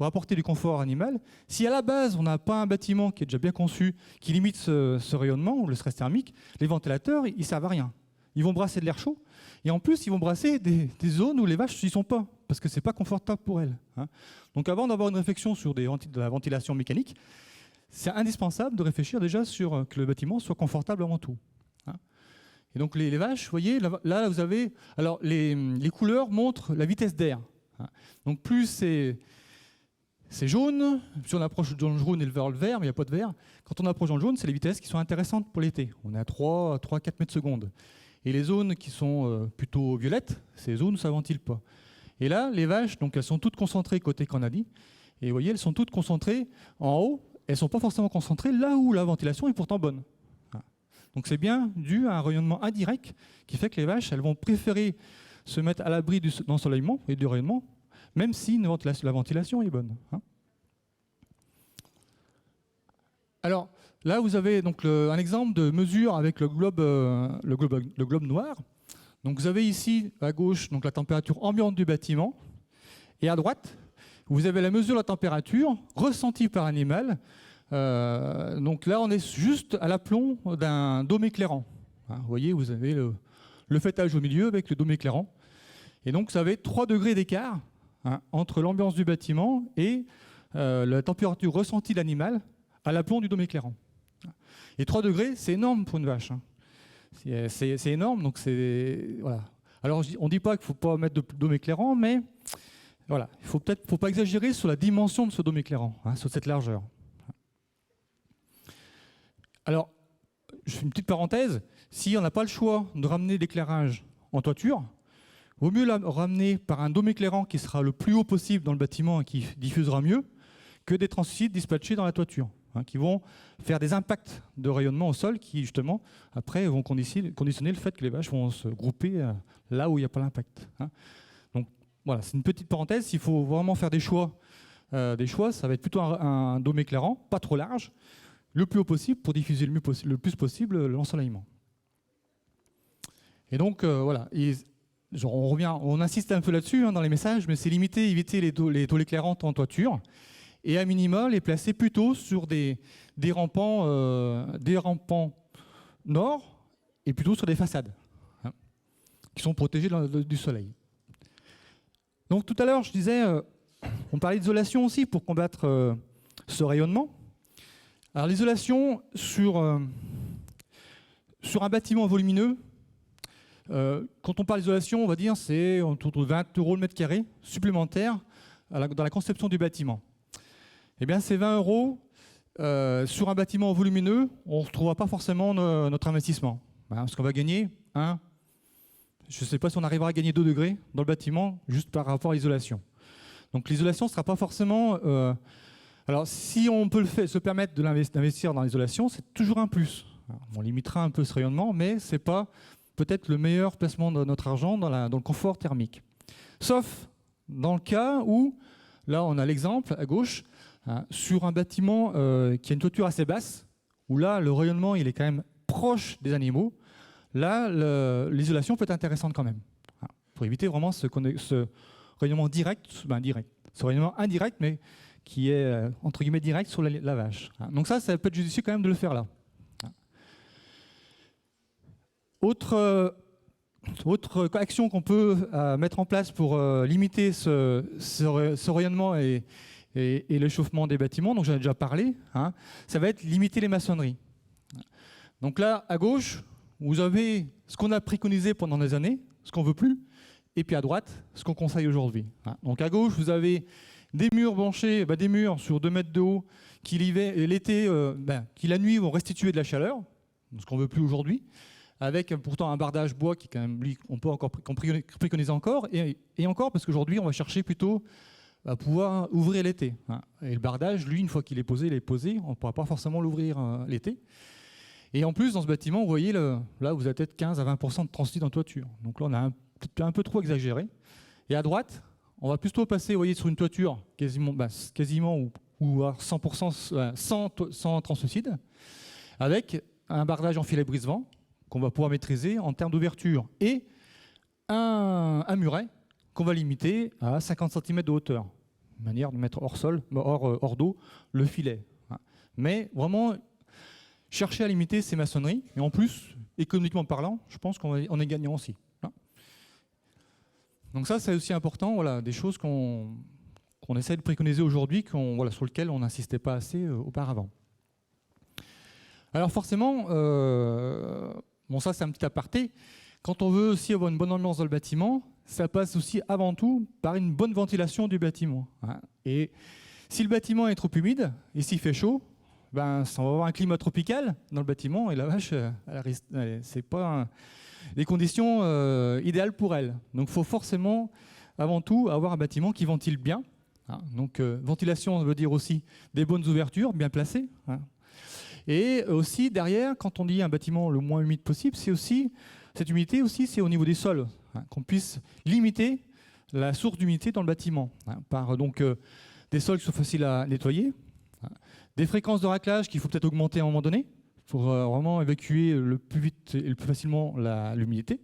apporter du confort animal, si à la base on n'a pas un bâtiment qui est déjà bien conçu, qui limite ce rayonnement ou le stress thermique, les ventilateurs, ils ne servent à rien. Ils vont brasser de l'air chaud et en plus ils vont brasser des zones où les vaches n'y sont pas parce que ce n'est pas confortable pour elles. Hein. Donc avant d'avoir une réflexion sur de la ventilation mécanique, c'est indispensable de réfléchir déjà sur que le bâtiment soit confortable avant tout. Hein. Et donc les vaches, vous voyez, là vous avez... Alors les couleurs montrent la vitesse d'air. Hein. Donc plus c'est jaune, si on approche dans le jaune et vers le vert, mais il n'y a pas de vert. Quand on approche dans le jaune, c'est les vitesses qui sont intéressantes pour l'été. On est à 3-4 mètres secondes. Et les zones qui sont plutôt violettes, c'est les zones où ça ne ventile pas. Et là, les vaches, donc elles sont toutes concentrées côté Canadi. Et vous voyez, elles sont toutes concentrées en haut. Elles ne sont pas forcément concentrées là où la ventilation est pourtant bonne. Donc c'est bien dû à un rayonnement indirect qui fait que les vaches, elles vont préférer se mettre à l'abri de l'ensoleillement et du rayonnement, même si la ventilation est bonne. Alors là, vous avez donc un exemple de mesure avec le globe noir. Donc vous avez ici à gauche donc la température ambiante du bâtiment et à droite, vous avez la mesure de la température ressentie par l'animal. Donc là, on est juste à l'aplomb d'un dôme éclairant. Hein, vous voyez, vous avez le fêtage au milieu avec le dôme éclairant. Et donc, vous avez 3 degrés d'écart entre l'ambiance du bâtiment et la température ressentie de l'animal à l'aplomb du dôme éclairant. Et 3 degrés, c'est énorme pour une vache. Hein. C'est énorme. Donc voilà. Alors, on ne dit pas qu'il ne faut pas mettre de dôme éclairant, mais... Voilà, il ne faut pas exagérer sur la dimension de ce dôme éclairant, sur cette largeur. Alors, je fais une petite parenthèse, si on n'a pas le choix de ramener l'éclairage en toiture, il vaut mieux la ramener par un dôme éclairant qui sera le plus haut possible dans le bâtiment et qui diffusera mieux que des translucides dispatchés dans la toiture, qui vont faire des impacts de rayonnement au sol qui, justement, après, vont conditionner le fait que les vaches vont se grouper là où il n'y a pas l'impact. Voilà, c'est une petite parenthèse. S'il faut vraiment faire des choix, ça va être plutôt un dôme éclairant, pas trop large, le plus haut possible pour diffuser le plus possible l'ensoleillement. Et donc, voilà. On insiste un peu là-dessus dans les messages, mais c'est éviter les tôles éclairantes en toiture et à minima les placer plutôt sur des rampants nord et plutôt sur des façades qui sont protégées du soleil. Donc tout à l'heure, je disais, on parlait d'isolation aussi pour combattre ce rayonnement. Alors l'isolation sur un bâtiment volumineux, quand on parle d'isolation, on va dire c'est autour de 20 € le mètre carré supplémentaire dans la conception du bâtiment. Eh bien ces 20 € sur un bâtiment volumineux, on ne retrouvera pas forcément notre investissement. Parce qu'on va gagner je ne sais pas si on arrivera à gagner 2 degrés dans le bâtiment juste par rapport à l'isolation. Donc l'isolation ne sera pas forcément... Alors, si on peut se permettre d'investir dans l'isolation, c'est toujours un plus. On limitera un peu ce rayonnement, mais ce n'est pas peut-être le meilleur placement de notre argent dans le confort thermique. Sauf dans le cas où, là on a l'exemple à gauche, sur un bâtiment qui a une toiture assez basse, où là le rayonnement il est quand même proche des animaux, là l'isolation peut être intéressante quand même, pour éviter vraiment ce rayonnement direct, ce rayonnement indirect, mais qui est entre guillemets direct sur la vache. Donc ça peut être judicieux quand même de le faire là. Autre action qu'on peut mettre en place pour limiter ce rayonnement et l'échauffement des bâtiments, donc j'en ai déjà parlé, ça va être limiter les maçonneries. Donc là, à gauche, vous avez ce qu'on a préconisé pendant des années, ce qu'on ne veut plus, et puis à droite, ce qu'on conseille aujourd'hui. Donc à gauche, vous avez des murs branchés, des murs sur 2 mètres de haut, qui l'été, qui la nuit vont restituer de la chaleur, ce qu'on ne veut plus aujourd'hui, avec pourtant un bardage bois qui quand même, lui, on peut encore préconiser encore, et encore parce qu'aujourd'hui on va chercher plutôt à pouvoir ouvrir l'été. Et le bardage, lui, une fois qu'il est posé, on ne pourra pas forcément l'ouvrir l'été. Et en plus, dans ce bâtiment, vous voyez, là vous avez peut-être 15 à 20% de transit en toiture. Donc là on a un peu trop exagéré. Et à droite, on va plutôt passer, vous voyez, sur une toiture quasiment ou à 100% sans translucide, avec un bardage en filet brise-vent, qu'on va pouvoir maîtriser en termes d'ouverture, et un muret qu'on va limiter à 50 cm de hauteur, de manière de mettre hors d'eau, le filet. Mais vraiment, chercher à limiter ces maçonneries, et en plus, économiquement parlant, je pense qu'on est gagnant aussi. Donc ça, c'est aussi important, voilà, des choses qu'on essaie de préconiser aujourd'hui, sur lesquelles on n'insistait pas assez auparavant. Alors forcément, ça c'est un petit aparté, quand on veut aussi avoir une bonne ambiance dans le bâtiment, ça passe aussi avant tout par une bonne ventilation du bâtiment. Et si le bâtiment est trop humide, et s'il fait chaud, on va avoir un climat tropical dans le bâtiment, et la vache, c'est pas les conditions idéales pour elle. Donc il faut forcément, avant tout, avoir un bâtiment qui ventile bien. Donc ventilation veut dire aussi des bonnes ouvertures, bien placées. Et aussi, derrière, quand on dit un bâtiment le moins humide possible, c'est aussi, cette humidité aussi, c'est au niveau des sols, qu'on puisse limiter la source d'humidité dans le bâtiment, par donc des sols qui sont faciles à nettoyer, des fréquences de raclage qu'il faut peut-être augmenter à un moment donné, pour vraiment évacuer le plus vite et le plus facilement l'humidité,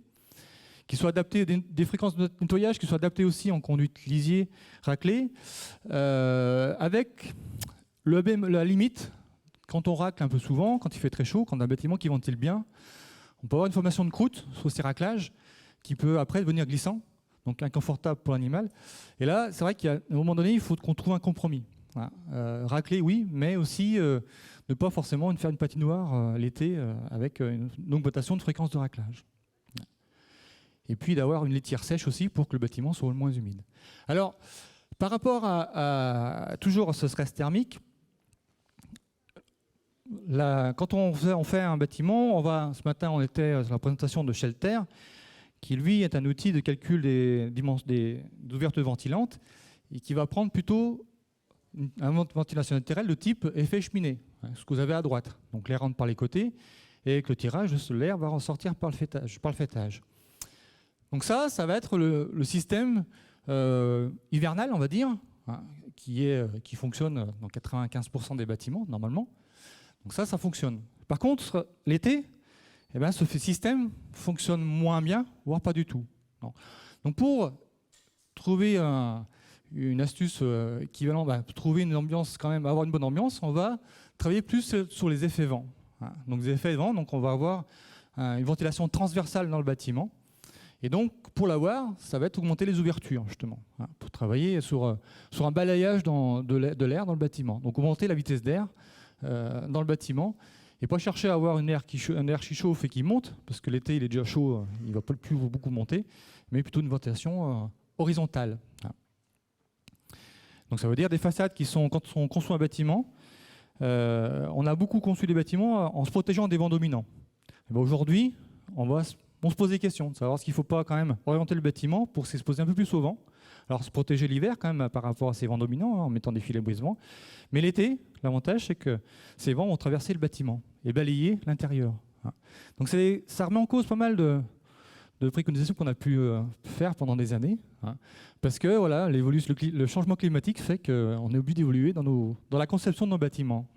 qui soient adaptées, des fréquences de nettoyage qui soient adaptées aussi en conduite lisier, raclée, avec la limite. Quand on racle un peu souvent, quand il fait très chaud, quand on a un bâtiment qui ventile bien, on peut avoir une formation de croûte sur ces raclages qui peut après devenir glissant, donc inconfortable pour l'animal. Et là, c'est vrai qu'à un moment donné, il faut qu'on trouve un compromis. Racler, oui, mais aussi ne pas forcément faire une patinoire l'été avec une augmentation de fréquence de raclage. Et puis d'avoir une litière sèche aussi pour que le bâtiment soit le moins humide. Alors, par rapport toujours à ce stress thermique, quand on fait un bâtiment, ce matin on était sur la présentation de Shelter, qui lui est un outil de calcul des ouvertures ventilantes et qui va prendre plutôt une ventilation naturelle de type effet cheminée, ce que vous avez à droite. Donc l'air rentre par les côtés et avec le tirage, l'air va ressortir par le fêtage. Donc ça va être le système hivernal, on va dire, qui fonctionne dans 95% des bâtiments normalement. Donc ça fonctionne. Par contre, l'été, ce système fonctionne moins bien, voire pas du tout. Donc pour trouver une astuce équivalente, trouver une ambiance quand même, avoir une bonne ambiance, on va travailler plus sur les effets vent. Donc les effets vent, donc on va avoir une ventilation transversale dans le bâtiment. Et donc pour l'avoir, ça va être augmenter les ouvertures justement, pour travailler sur un balayage de l'air dans le bâtiment. Donc augmenter la vitesse d'air dans le bâtiment et pas chercher à avoir un air qui chauffe et qui monte, parce que l'été il est déjà chaud, il ne va pas plus beaucoup monter, mais plutôt une ventilation horizontale. Donc ça veut dire des façades quand on construit un bâtiment, on a beaucoup construit des bâtiments en se protégeant des vents dominants. Aujourd'hui, on se pose des questions, de savoir s'il ne faut pas quand même orienter le bâtiment pour s'exposer un peu plus au vent, Alors se protéger l'hiver quand même par rapport à ces vents dominants, en mettant des filets brise-vent. Mais l'été, l'avantage c'est que ces vents vont traverser le bâtiment et balayer l'intérieur. Donc ça remet en cause pas mal de préconisations qu'on a pu faire pendant des années, parce que voilà, le changement climatique fait qu'on est obligé d'évoluer dans la conception de nos bâtiments.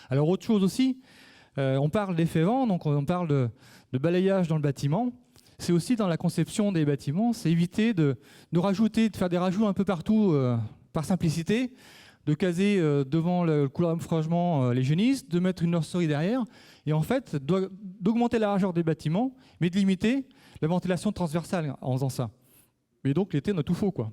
Alors autre chose aussi, on parle d'effet vent, donc on parle de balayage dans le bâtiment. C'est aussi dans la conception des bâtiments, c'est éviter de faire des rajouts un peu partout par simplicité, de caser devant le couloir d'enfroigement les génisses, de mettre une nurserie derrière, et en fait d'augmenter la largeur des bâtiments, mais de limiter la ventilation transversale en faisant ça. Mais donc l'été on a tout faux, quoi.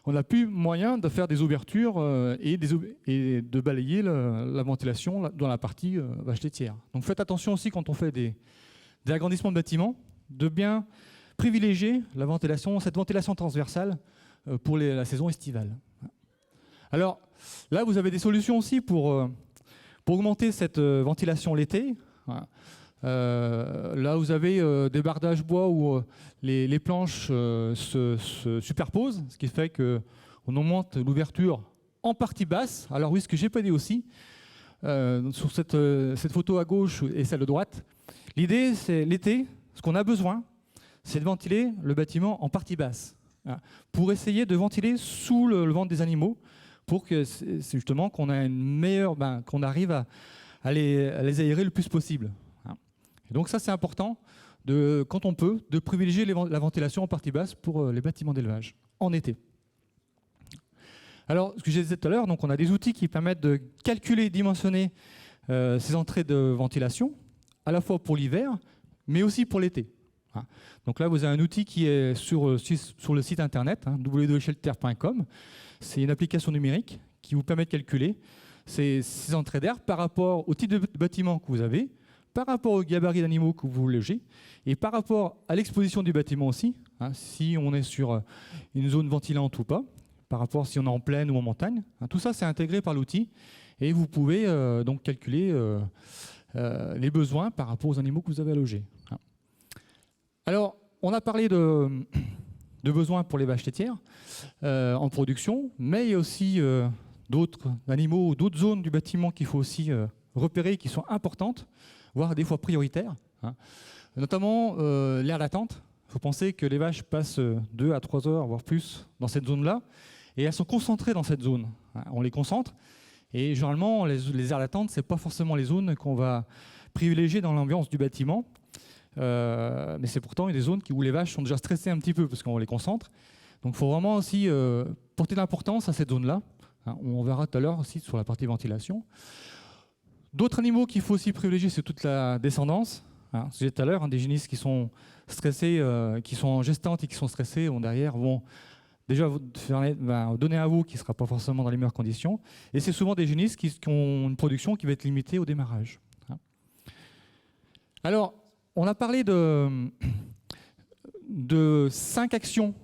On n'a plus moyen de faire des ouvertures et de balayer la ventilation dans la partie vache laitière. Donc faites attention aussi quand on fait des agrandissements de bâtiments, de bien privilégier cette ventilation transversale pour la saison estivale. Alors là, vous avez des solutions aussi pour augmenter cette ventilation l'été. Là, vous avez des bardages bois où les planches se superposent, ce qui fait qu'on augmente l'ouverture en partie basse. Alors oui, ce que j'ai pas dit aussi, sur cette photo à gauche et celle de droite, l'idée, c'est l'été, ce qu'on a besoin, c'est de ventiler le bâtiment en partie basse, pour essayer de ventiler sous le ventre des animaux, pour que c'est justement qu'on a qu'on arrive à les aérer le plus possible. Et donc ça, c'est important, quand on peut, de privilégier la ventilation en partie basse pour les bâtiments d'élevage en été. Alors, ce que je disais tout à l'heure, donc on a des outils qui permettent de calculer et dimensionner ces entrées de ventilation, à la fois pour l'hiver, mais aussi pour l'été. Donc là, vous avez un outil qui est sur le site internet, www.shelter.com. C'est une application numérique qui vous permet de calculer ces entrées d'air par rapport au type de bâtiment que vous avez, par rapport au gabarit d'animaux que vous logez, et par rapport à l'exposition du bâtiment aussi, si on est sur une zone ventilante ou pas, par rapport si on est en plaine ou en montagne. Tout ça, c'est intégré par l'outil, et vous pouvez donc calculer les besoins par rapport aux animaux que vous avez à loger. Alors, on a parlé de besoins pour les vaches laitières en production, mais il y a aussi d'autres animaux, d'autres zones du bâtiment qu'il faut aussi repérer, qui sont importantes, voire des fois prioritaires, notamment l'aire d'attente. Il faut penser que les vaches passent 2 à 3 heures, voire plus, dans cette zone-là, et elles sont concentrées dans cette zone. On les concentre, et généralement, les aires d'attente, ce n'est pas forcément les zones qu'on va privilégier dans l'ambiance du bâtiment, mais c'est pourtant des zones où les vaches sont déjà stressées un petit peu, parce qu'on les concentre. Donc il faut vraiment aussi porter de l'importance à cette zone-là. On verra tout à l'heure aussi sur la partie ventilation. D'autres animaux qu'il faut aussi privilégier, c'est toute la descendance. Ce que j'ai dit tout à l'heure, des génisses qui sont stressées, qui sont gestantes et qui sont stressées, derrière vont déjà donner un veau qui ne sera pas forcément dans les meilleures conditions. Et c'est souvent des génisses qui ont une production qui va être limitée au démarrage. Alors, on a parlé de 5 actions.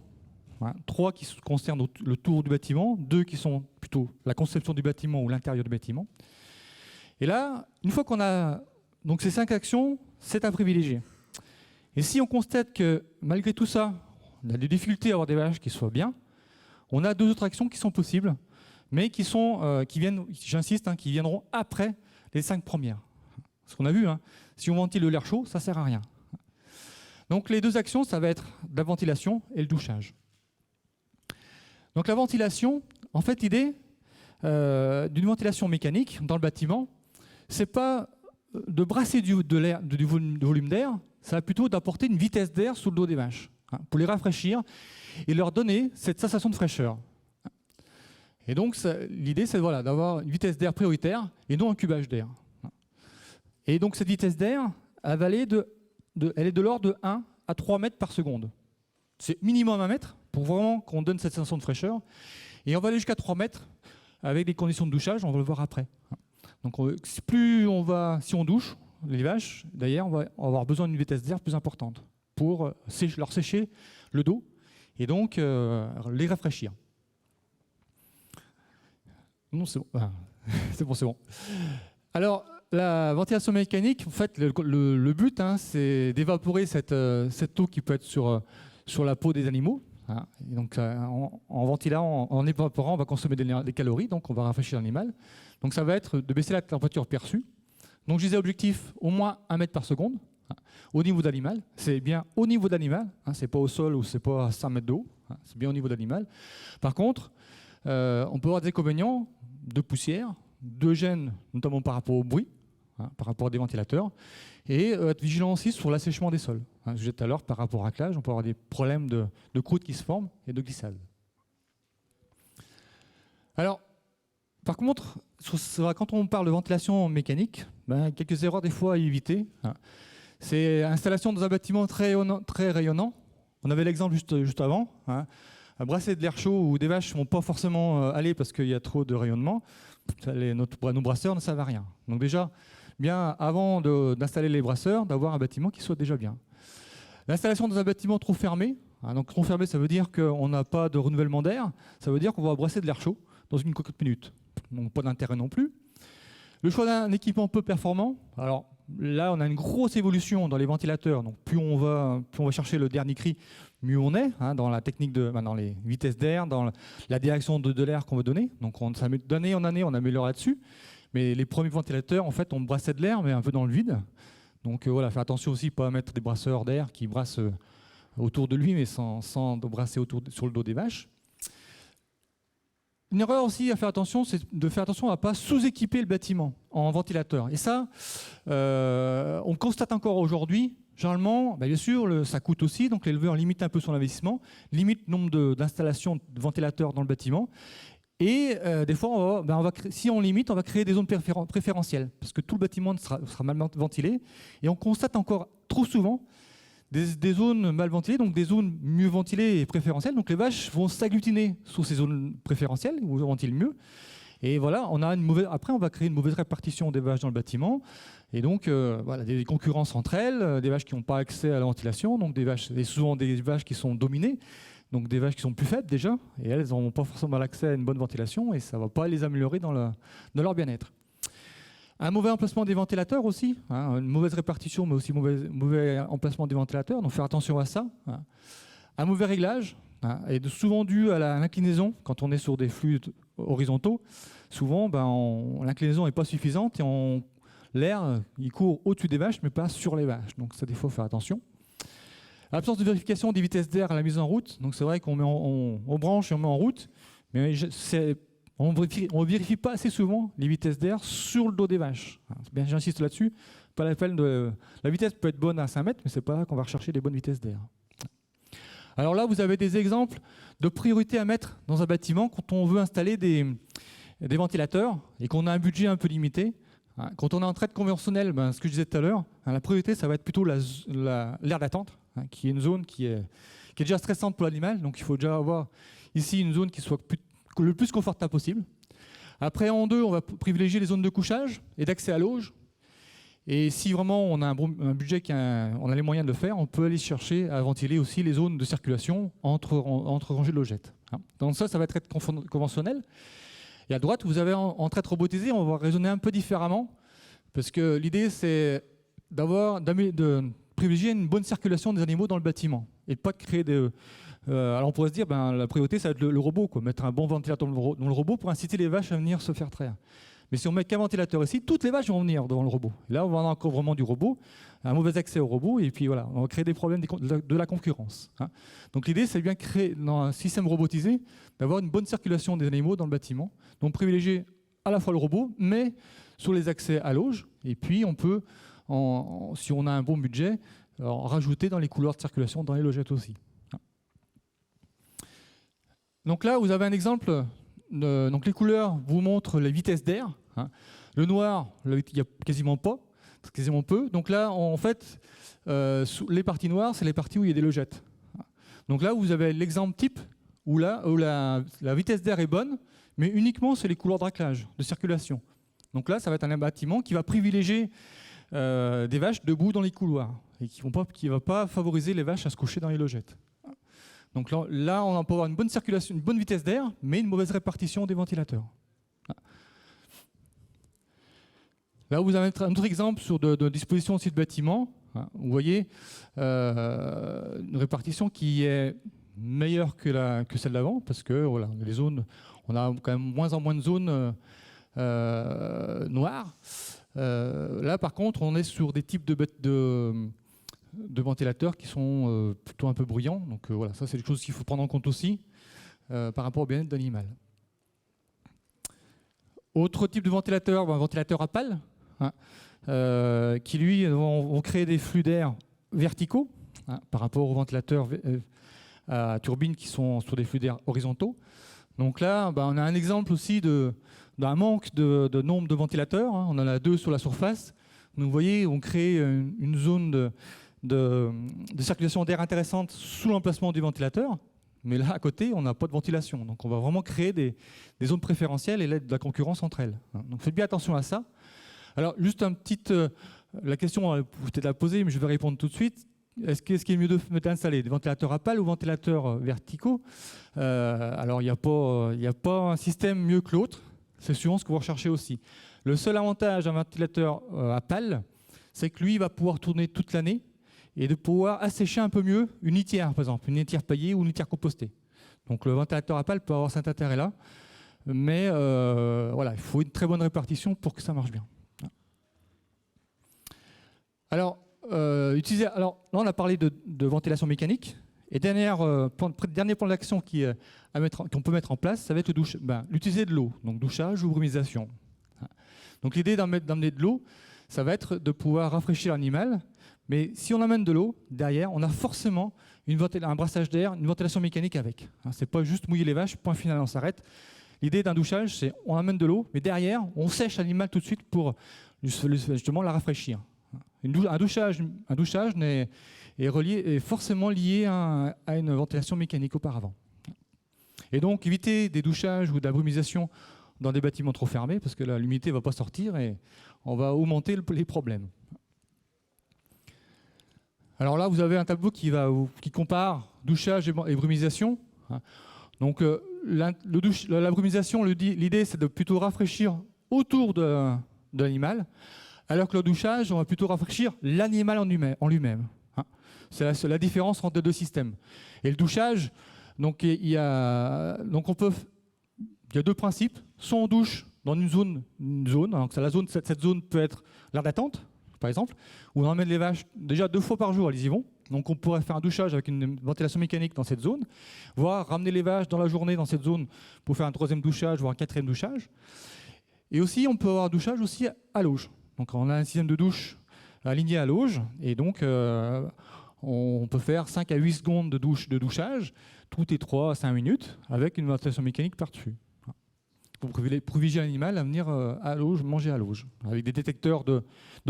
3 qui concernent le tour du bâtiment, 2 qui sont plutôt la conception du bâtiment ou l'intérieur du bâtiment. Et là, une fois qu'on a donc ces 5 actions, c'est à privilégier. Et si on constate que malgré tout ça, on a des difficultés à avoir des vaches qui soient bien, on a 2 autres actions qui sont possibles, mais qui viennent, j'insiste, qui viendront après les 5 premières. Ce qu'on a vu, si on ventile l'air chaud, ça ne sert à rien. Donc les 2 actions, ça va être la ventilation et le douchage. Donc la ventilation, en fait, l'idée d'une ventilation mécanique dans le bâtiment, c'est pas de brasser du volume d'air, ça va plutôt d'apporter une vitesse d'air sous le dos des vaches, pour les rafraîchir et leur donner cette sensation de fraîcheur. Et donc l'idée, c'est d'avoir une vitesse d'air prioritaire et non un cubage d'air. Et donc cette vitesse d'air, elle est de l'ordre de 1 à 3 mètres par seconde. C'est minimum 1 mètre pour vraiment qu'on donne cette sensation de fraîcheur. Et on va aller jusqu'à 3 mètres avec des conditions de douchage, on va le voir après. Donc si on douche les vaches, d'ailleurs, on va avoir besoin d'une vitesse d'air plus importante pour leur sécher le dos et donc les rafraîchir. Non, c'est bon. c'est bon. Alors, la ventilation mécanique, en fait, le but, c'est d'évaporer cette eau qui peut être sur la peau des animaux. hein. Et donc, en ventilant, en évaporant, on va consommer des calories, donc on va rafraîchir l'animal. Donc ça va être de baisser la température perçue. Donc je disais objectif, au moins 1 mètre par seconde, hein, au niveau de l'animal. C'est bien au niveau de l'animal, hein, c'est pas au sol ou c'est pas à 5 mètres d'eau, hein, c'est bien au niveau de l'animal. Par contre, on peut avoir des inconvénients de poussière, de gêne, notamment par rapport au bruit, hein, par rapport à des ventilateurs, et être vigilant aussi sur l'assèchement des sols. Hein, je disais tout à l'heure, par rapport au raclage, on peut avoir des problèmes de croûte qui se forment et de glissade. Alors, par contre, quand on parle de ventilation mécanique, quelques erreurs des fois à éviter. Hein. C'est installation dans un bâtiment très rayonnant. On avait l'exemple juste avant. Hein. Brasser de l'air chaud où des vaches ne vont pas forcément aller parce qu'il y a trop de rayonnement. Nos brasseurs ne servent à rien. Donc déjà, bien avant d'installer les brasseurs, d'avoir un bâtiment qui soit déjà bien. L'installation dans un bâtiment trop fermé. Hein, donc trop fermé, ça veut dire qu'on n'a pas de renouvellement d'air. Ça veut dire qu'on va brasser de l'air chaud dans une cocotte minute. Donc pas d'intérêt non plus. Le choix d'un équipement peu performant. Alors là, on a une grosse évolution dans les ventilateurs. Donc plus on va chercher le dernier cri, mieux on est, hein, dans la technique dans les vitesses d'air, dans la direction de l'air qu'on veut donner. Donc d'année en année, on améliore là-dessus. Mais les premiers ventilateurs, en fait, on brassait de l'air, mais un peu dans le vide. Donc voilà, faire attention aussi, pas mettre des brasseurs d'air qui brassent autour de lui, mais sans brasser sur le dos des vaches. Une erreur aussi à faire attention, c'est de faire attention à ne pas sous-équiper le bâtiment en ventilateur. Et ça, on constate encore aujourd'hui. Généralement, bien sûr, ça coûte aussi, donc l'éleveur limite un peu son investissement, limite le nombre d'installations de ventilateurs dans le bâtiment. Et des fois, si on limite, on va créer des zones préférentielles, parce que tout le bâtiment sera mal ventilé. Et on constate encore trop souvent des zones mal ventilées, donc des zones mieux ventilées et préférentielles. Donc les vaches vont s'agglutiner sur ces zones préférentielles, où on ventile mieux. Et voilà, après on va créer une mauvaise répartition des vaches dans le bâtiment. Et donc voilà, des concurrences entre elles, des vaches qui n'ont pas accès à la ventilation, donc souvent des vaches qui sont dominées, donc des vaches qui sont plus faibles déjà, et elles n'ont pas forcément accès à une bonne ventilation, et ça ne va pas les améliorer dans leur bien-être. Un mauvais emplacement des ventilateurs aussi, hein, une mauvaise répartition, mais aussi mauvais emplacement des ventilateurs, donc faire attention à ça. Hein. Un mauvais réglage, hein, est souvent dû à l'inclinaison. Quand on est sur des flux horizontaux, souvent l'inclinaison n'est pas suffisante et l'air il court au-dessus des vaches, mais pas sur les vaches. Donc ça, des fois, faire attention. L'absence de vérification des vitesses d'air à la mise en route. Donc c'est vrai qu'on branche et on met en route, mais on ne vérifie pas assez souvent les vitesses d'air sur le dos des vaches. Bien, j'insiste là-dessus. Pas la peine la vitesse peut être bonne à 5 mètres, mais ce n'est pas là qu'on va rechercher les bonnes vitesses d'air. Alors là, vous avez des exemples de priorités à mettre dans un bâtiment quand on veut installer des ventilateurs et qu'on a un budget un peu limité. Quand on est en traite conventionnelle, ce que je disais tout à l'heure, la priorité, ça va être plutôt l'aire d'attente, qui est une zone qui est déjà stressante pour l'animal. Donc il faut déjà avoir ici une zone qui soit le plus confortable possible. Après, en 2, on va privilégier les zones de couchage et d'accès à l'auge. Et si vraiment on a un budget, on a les moyens de le faire, on peut aller chercher à ventiler aussi les zones de circulation entre rangées de logettes. Donc ça va être conventionnel. Et à droite, vous avez en traite robotisée, on va raisonner un peu différemment, parce que l'idée, c'est de privilégier une bonne circulation des animaux dans le bâtiment et de pas créer alors on pourrait se dire, la priorité, ça va être le robot, quoi. Mettre un bon ventilateur dans le robot pour inciter les vaches à venir se faire traire. Mais si on met qu'un ventilateur ici, toutes les vaches vont venir devant le robot. Et là, on va avoir encore vraiment du robot, un mauvais accès au robot, et puis voilà, on va créer des problèmes de la concurrence. Hein. Donc l'idée, c'est bien créer, dans un système robotisé, d'avoir une bonne circulation des animaux dans le bâtiment. Donc privilégier à la fois le robot, mais sur les accès à l'auge. Et puis on peut, si on a un bon budget, rajouter dans les couloirs de circulation dans les logettes aussi. Donc là, vous avez un exemple. Donc les couleurs vous montrent les vitesses d'air. Hein. Le noir, il n'y a quasiment peu. Donc là, en fait, les parties noires, c'est les parties où il y a des logettes. Donc là, vous avez l'exemple type où la vitesse d'air est bonne, mais uniquement c'est les couloirs de raclage, de circulation. Donc là, ça va être un bâtiment qui va privilégier des vaches debout dans les couloirs et qui ne va pas favoriser les vaches à se coucher dans les logettes. Donc là, on peut avoir une bonne circulation, une bonne vitesse d'air, mais une mauvaise répartition des ventilateurs. Là, vous avez un autre exemple sur de disposition aussi de bâtiments. Vous voyez une répartition qui est meilleure que celle d'avant, parce que voilà, les zones, on a quand même moins en moins de zones noires. Là, par contre, on est sur des types de ventilateurs qui sont plutôt un peu bruyants. Donc voilà, ça c'est des choses qu'il faut prendre en compte aussi par rapport au bien-être de l'animal. Autre type de ventilateur, un ventilateur à pales, hein, qui lui vont créer des flux d'air verticaux, hein, par rapport aux ventilateurs à turbine qui sont sur des flux d'air horizontaux. Donc là, on a un exemple aussi d'un manque de nombre de ventilateurs, hein. On en a 2 sur la surface. Donc vous voyez, on crée une zone de circulation d'air intéressante sous l'emplacement du ventilateur. Mais là, à côté, on n'a pas de ventilation. Donc on va vraiment créer des zones préférentielles et de la concurrence entre elles. Donc faites bien attention à ça. Alors juste la question, vous peut-être la poser, mais je vais répondre tout de suite. Est-ce qu'il est mieux d'installer des ventilateurs à pales ou ventilateurs verticaux? Alors il n'y a pas un système mieux que l'autre. C'est suivant ce que vous recherchez aussi. Le seul avantage d'un ventilateur à pales, c'est que lui, il va pouvoir tourner toute l'année et de pouvoir assécher un peu mieux une litière, par exemple, une litière paillée ou une litière compostée. Donc le ventilateur à pales peut avoir cet intérêt-là, mais voilà, il faut une très bonne répartition pour que ça marche bien. Alors, là, on a parlé de ventilation mécanique. Et dernier plan d'action qu'on peut mettre en place, ça va être l'utiliser de l'eau, donc douchage ou brumisation. Donc l'idée d'emmener de l'eau, ça va être de pouvoir rafraîchir l'animal. Mais si on amène de l'eau, derrière, on a forcément un brassage d'air, une ventilation mécanique avec. C'est pas juste mouiller les vaches, point final, on s'arrête. L'idée d'un douchage, c'est on amène de l'eau, mais derrière, on sèche l'animal tout de suite pour justement la rafraîchir. Un douchage est forcément lié à une ventilation mécanique auparavant. Et donc, éviter des douchages ou de la brumisation dans des bâtiments trop fermés, parce que l'humidité ne va pas sortir et on va augmenter les problèmes. Alors là, vous avez un tableau qui compare douchage et brumisation. Donc, la brumisation, l'idée, c'est de plutôt rafraîchir autour de l'animal, alors que le douchage, on va plutôt rafraîchir l'animal en lui-même. C'est la différence entre les deux systèmes. Et le douchage, donc il y a 2 principes. Soit on douche dans une zone. Alors cette zone peut être l'aire d'attente, par exemple, où on emmène les vaches déjà 2 fois par jour, elles y vont. Donc on pourrait faire un douchage avec une ventilation mécanique dans cette zone, voire ramener les vaches dans la journée dans cette zone pour faire un 3e douchage, voire un 4e douchage. Et aussi, on peut avoir un douchage aussi à l'auge. Donc on a un système de douche aligné à l'auge, et donc on peut faire 5 à 8 secondes de douchage, toutes les 3 à 5 minutes, avec une ventilation mécanique par-dessus. Pour privilégier l'animal à venir à l'auge, manger à l'auge, avec des détecteurs de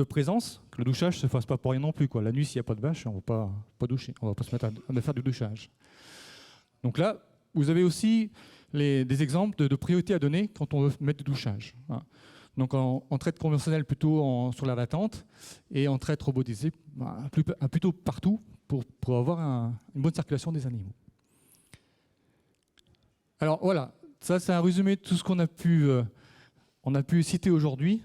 présence, que le douchage ne se fasse pas pour rien non plus. La nuit, s'il n'y a pas de vache, on ne va pas doucher, on ne va pas se mettre à faire du douchage. Donc là, vous avez aussi des exemples de priorités à donner quand on veut mettre du douchage. Donc en traite conventionnelle, plutôt sur l'aire d'attente, et en traite robotisée, plutôt partout, pour avoir une bonne circulation des animaux. Alors voilà. Ça, c'est un résumé de tout ce qu'on a pu citer aujourd'hui,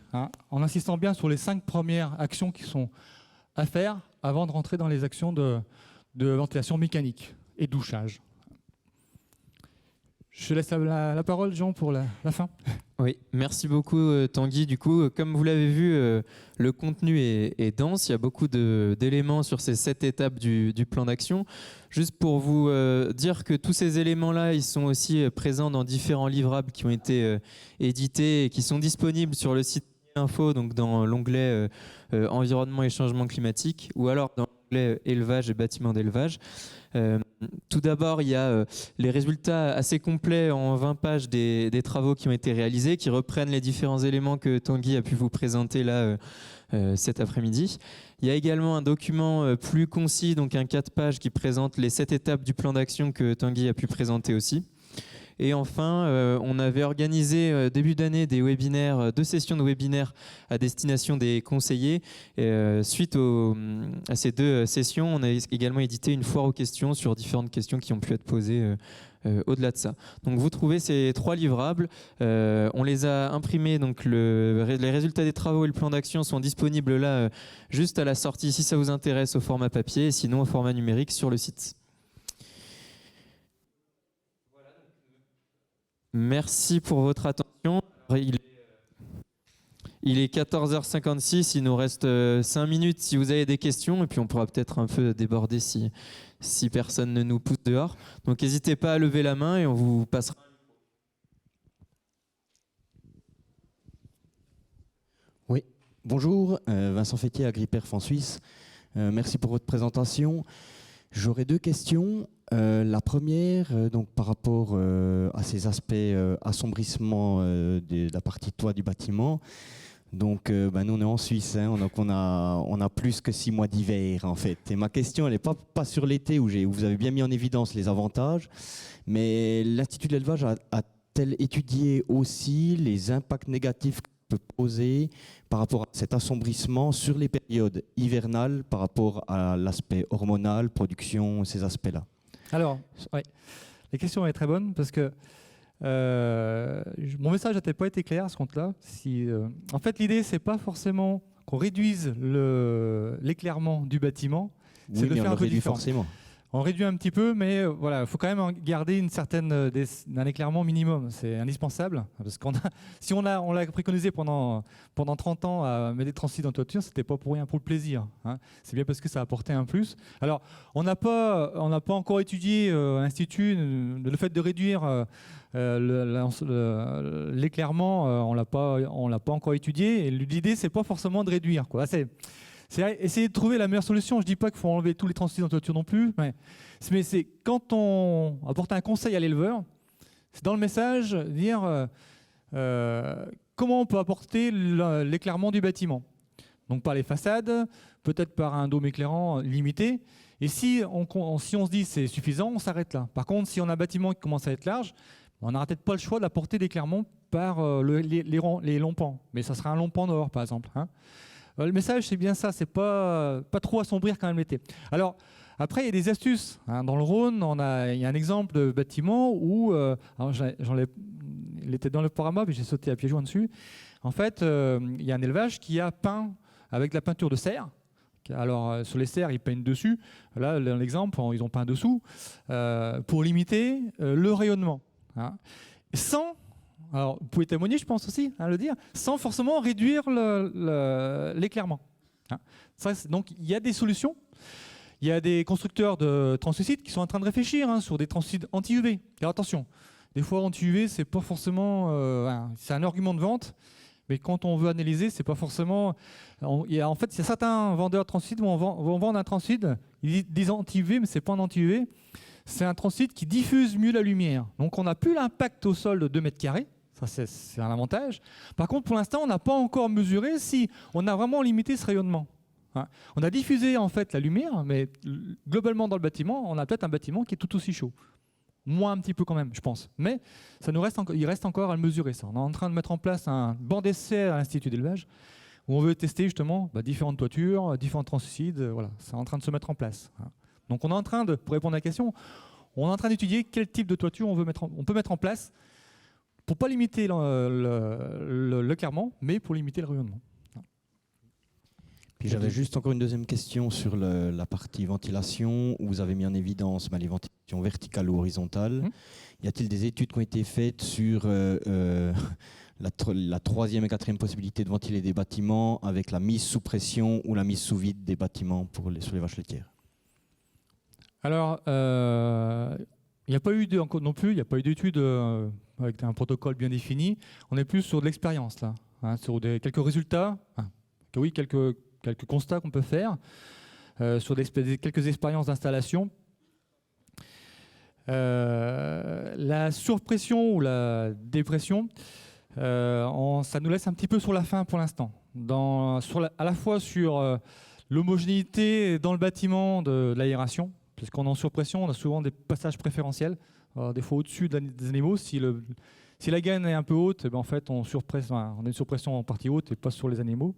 en insistant bien sur les 5 premières actions qui sont à faire avant de rentrer dans les actions de ventilation mécanique et douchage. Je laisse la parole, Jean, pour la fin. Oui, merci beaucoup Tanguy. Du coup, comme vous l'avez vu, le contenu est dense. Il y a beaucoup d'éléments sur ces 7 étapes du plan d'action. Juste pour vous dire que tous ces éléments-là, ils sont aussi présents dans différents livrables qui ont été édités et qui sont disponibles sur le site Info, donc dans l'onglet Environnement et changement climatique, ou alors dans l'onglet Élevage et bâtiments d'élevage. Tout d'abord, il y a les résultats assez complets en 20 pages des travaux qui ont été réalisés, qui reprennent les différents éléments que Tanguy a pu vous présenter là cet après-midi. Il y a également un document plus concis, donc un 4 pages qui présente les 7 étapes du plan d'action que Tanguy a pu présenter aussi. Et enfin, on avait organisé début d'année 2 sessions de webinaires à destination des conseillers. Suite à ces 2 sessions, on a également édité une foire aux questions sur différentes questions qui ont pu être posées au-delà de ça. Donc vous trouvez ces 3 livrables. On les a imprimés, donc les résultats des travaux et le plan d'action sont disponibles là, juste à la sortie, si ça vous intéresse, au format papier, et sinon au format numérique sur le site. Merci pour votre attention. Alors, il est 14h56, il nous reste 5 minutes si vous avez des questions, et puis on pourra peut-être un peu déborder si personne ne nous pousse dehors. Donc n'hésitez pas à lever la main et on vous passera. Oui, bonjour, Vincent Fétier, Agriperf en Suisse. Merci pour votre présentation. J'aurais 2 questions. La première, donc par rapport à ces aspects assombrissement de la partie toit du bâtiment. Donc, nous, on est en Suisse, hein, donc on a plus que 6 mois d'hiver, en fait. Et ma question, elle n'est pas sur l'été, où vous avez bien mis en évidence les avantages, mais l'Institut de l'élevage a-t-elle étudié aussi les impacts négatifs que peut poser par rapport à cet assombrissement sur les périodes hivernales, par rapport à l'aspect hormonal, production, ces aspects-là? Alors, ouais, la question est très bonne parce que mon message n'a peut-être pas été clair à ce compte-là. En fait, l'idée, c'est pas forcément qu'on réduise l'éclairement du bâtiment, c'est de faire un peu différent. Forcément. On réduit un petit peu, mais voilà, il faut quand même garder un éclairement minimum. C'est indispensable. Parce si on l'a préconisé pendant 30 ans à mettre des transits en toiture, c'était pas pour rien, pour le plaisir. Hein. C'est bien parce que ça apportait un plus. Alors, on n'a pas encore étudié à l'Institut le fait de réduire l'éclairement. On l'a pas encore étudié. Et l'idée, c'est pas forcément de réduire, quoi. C'est essayer de trouver la meilleure solution. Je ne dis pas qu'il faut enlever tous les transits en toiture non plus, mais c'est quand on apporte un conseil à l'éleveur, c'est dans le message dire comment on peut apporter l'éclairement du bâtiment. Donc par les façades, peut-être par un dôme éclairant limité. Et si on se dit c'est suffisant, on s'arrête là. Par contre, si on a un bâtiment qui commence à être large, on n'aura peut-être pas le choix d'apporter d'éclairement par les longs pans. Mais ça sera un long pan dehors, par exemple. Hein. Le message, c'est bien ça, c'est pas trop assombrir quand même l'été. Alors, après, il y a des astuces. Hein. Dans le Rhône, il y a un exemple de bâtiment où, il était dans le panorama, puis j'ai sauté à pieds joints dessus. En fait, il y a un élevage qui a peint avec de la peinture de serre. Alors, sur les serres, ils peignent dessus. Là, dans l'exemple, ils ont peint dessous pour limiter le rayonnement. Hein. Alors, vous pouvez témoigner, je pense aussi, le dire, sans forcément réduire l'éclairement. Hein. Donc, il y a des solutions. Il y a des constructeurs de translucides qui sont en train de réfléchir sur des translucides anti-UV. Alors, attention, des fois, anti-UV, c'est pas forcément... c'est un argument de vente, mais quand on veut analyser, c'est pas forcément... il y a certains vendeurs de translucides vont vendre un translucide, ils disent anti-UV, mais c'est pas un anti-UV. C'est un translucide qui diffuse mieux la lumière. Donc, on n'a plus l'impact au sol de 2 mètres carrés. Ça, c'est un avantage. Par contre, pour l'instant, on n'a pas encore mesuré si on a vraiment limité ce rayonnement. Hein. On a diffusé en fait la lumière, mais globalement dans le bâtiment, on a peut-être un bâtiment qui est tout aussi chaud. Moins un petit peu quand même, je pense. Mais il reste encore à le mesurer, ça. On est en train de mettre en place un banc d'essai à l'Institut d'élevage où on veut tester justement différentes toitures, différents translucides. Voilà, c'est en train de se mettre en place. Hein. Donc on est en train de, pour répondre à la question, on est en train d'étudier quel type de toiture on peut mettre en place pour ne pas limiter l'éclairement, mais pour limiter le rayonnement. Puis j'avais juste encore une deuxième question sur la partie ventilation, où vous avez mis en évidence les ventilations verticales ou horizontales. Y a-t-il des études qui ont été faites sur la 3e et 4e possibilité de ventiler des bâtiments avec la mise sous pression ou la mise sous vide des bâtiments sur les vaches laitières? Alors, il n'y a pas eu non plus, il n'y a pas eu d'études avec un protocole bien défini. On est plus sur de l'expérience là, sur quelques résultats, oui, quelques constats qu'on peut faire, sur quelques expériences d'installation. La surpression ou la dépression, ça nous laisse un petit peu sur la fin pour l'instant. À la fois sur l'homogénéité dans le bâtiment de l'aération, parce qu'on est en surpression, on a souvent des passages préférentiels, des fois au-dessus des animaux. Si la gaine est un peu haute, en fait, on a une surpression en partie haute et pas sur les animaux.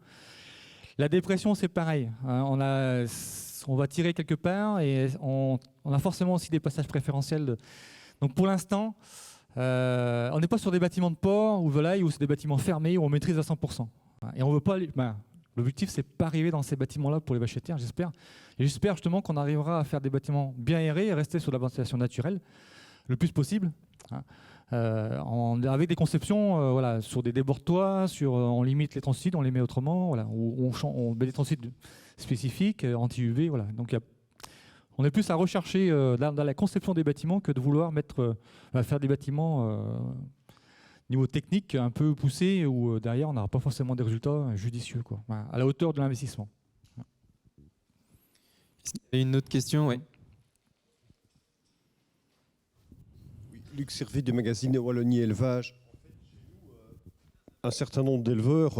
La dépression, c'est pareil. On va tirer quelque part et on a forcément aussi des passages préférentiels. Donc pour l'instant, on n'est pas sur des bâtiments de port ou volaille où c'est des bâtiments fermés où on maîtrise à 100%. Et on veut pas... L'objectif, c'est de ne pas arriver dans ces bâtiments-là pour les vaches laitières, j'espère. Et j'espère justement qu'on arrivera à faire des bâtiments bien aérés et rester sur la ventilation naturelle le plus possible. avec des conceptions voilà, sur des débords-toits, on limite les transits, on les met autrement, voilà, on met des transits spécifiques, anti-UV. Voilà. Donc on est plus à rechercher dans la conception des bâtiments que de vouloir faire des bâtiments niveau technique un peu poussés où derrière on n'aura pas forcément des résultats judicieux, quoi, voilà, à la hauteur de l'investissement. Et une autre question, oui. Luc Servet du magazine Wallonie Élevage. Un certain nombre d'éleveurs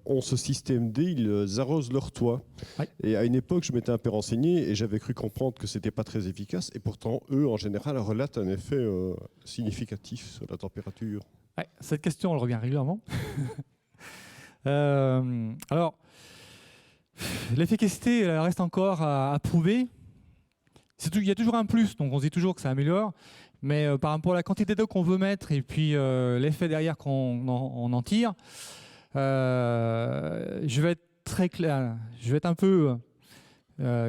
ont ce système D, ils arrosent leur toit. Ouais. Et à une époque, je m'étais un peu renseigné et j'avais cru comprendre que ce n'était pas très efficace. Et pourtant, eux, en général, relatent un effet significatif sur la température. Ouais, cette question, elle revient régulièrement. Alors, l'efficacité elle reste encore à prouver. Il y a toujours un plus, donc on se dit toujours que ça améliore. Mais par rapport à la quantité d'eau qu'on veut mettre et puis l'effet derrière qu'on en tire, je vais être très clair, je vais être un peu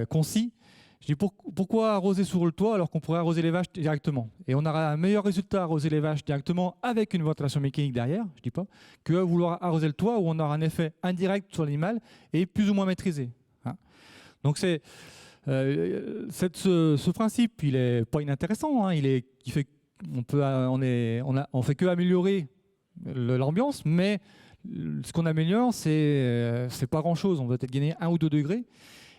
concis. Je dis pourquoi arroser sur le toit alors qu'on pourrait arroser les vaches directement? Et on aura un meilleur résultat à arroser les vaches directement avec une ventilation mécanique derrière, je dis pas, que vouloir arroser le toit où on aura un effet indirect sur l'animal et plus ou moins maîtrisé. Hein. Donc c'est ce principe, il est pas inintéressant. Hein, on fait que améliorer l'ambiance, mais ce qu'on améliore, c'est pas grand-chose. On va peut-être gagner 1 ou 2 degrés.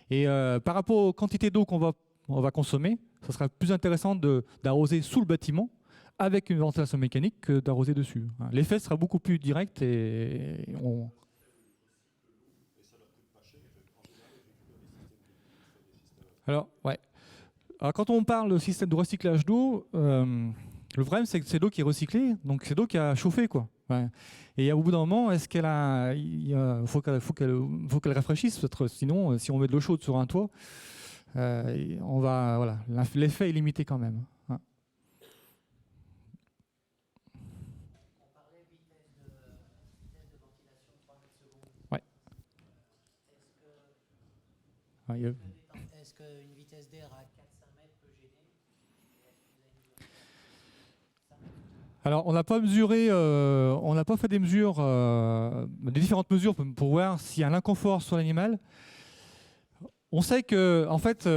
Et par rapport aux quantités d'eau qu'on va consommer, ça sera plus intéressant d'arroser sous le bâtiment avec une ventilation mécanique que d'arroser dessus. Hein. L'effet sera beaucoup plus direct et Alors, ouais. Alors, quand on parle de système de recyclage d'eau, le problème, c'est que c'est l'eau qui est recyclée, donc c'est l'eau qui a chauffé, quoi. Ouais. Et au bout d'un moment, est-ce faut qu'elle rafraîchisse, sinon, si on met de l'eau chaude sur un toit, voilà, l'effet est limité quand même. Hein. On parlait vitesse de ventilation 3 mètres secondes. Ouais. Est-ce qu'une vitesse d'air à 4-5 mètres peut gêner? Alors, on n'a pas fait des mesures, des différentes mesures pour voir s'il y a un inconfort sur l'animal. On sait que, en fait,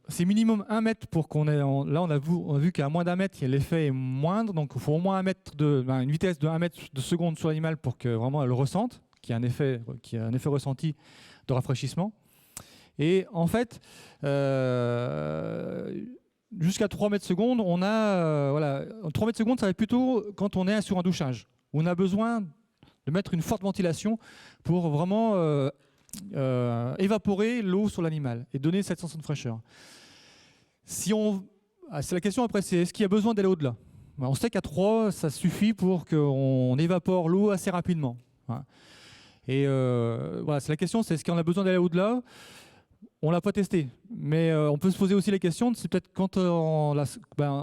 c'est minimum 1 mètre pour qu'on ait. Là, on a vu qu'à moins d'1 mètre, l'effet est moindre, donc il faut au moins une vitesse de 1 mètre de seconde sur l'animal pour que vraiment elle le ressente, qu'il y ait un effet ressenti de rafraîchissement. Et en fait, jusqu'à 3 mètres secondes, on a 3 mètres secondes, ça va être plutôt quand on est sur un douchage, où on a besoin de mettre une forte ventilation pour vraiment évaporer l'eau sur l'animal et donner cette sensation de fraîcheur. C'est la question après, c'est est-ce qu'il y a besoin d'aller au-delà? On sait qu'à 3, ça suffit pour qu'on évapore l'eau assez rapidement. Et voilà, c'est la question, c'est est-ce qu'on a besoin d'aller au-delà? On ne l'a pas testé, mais on peut se poser aussi la question, c'est peut-être quand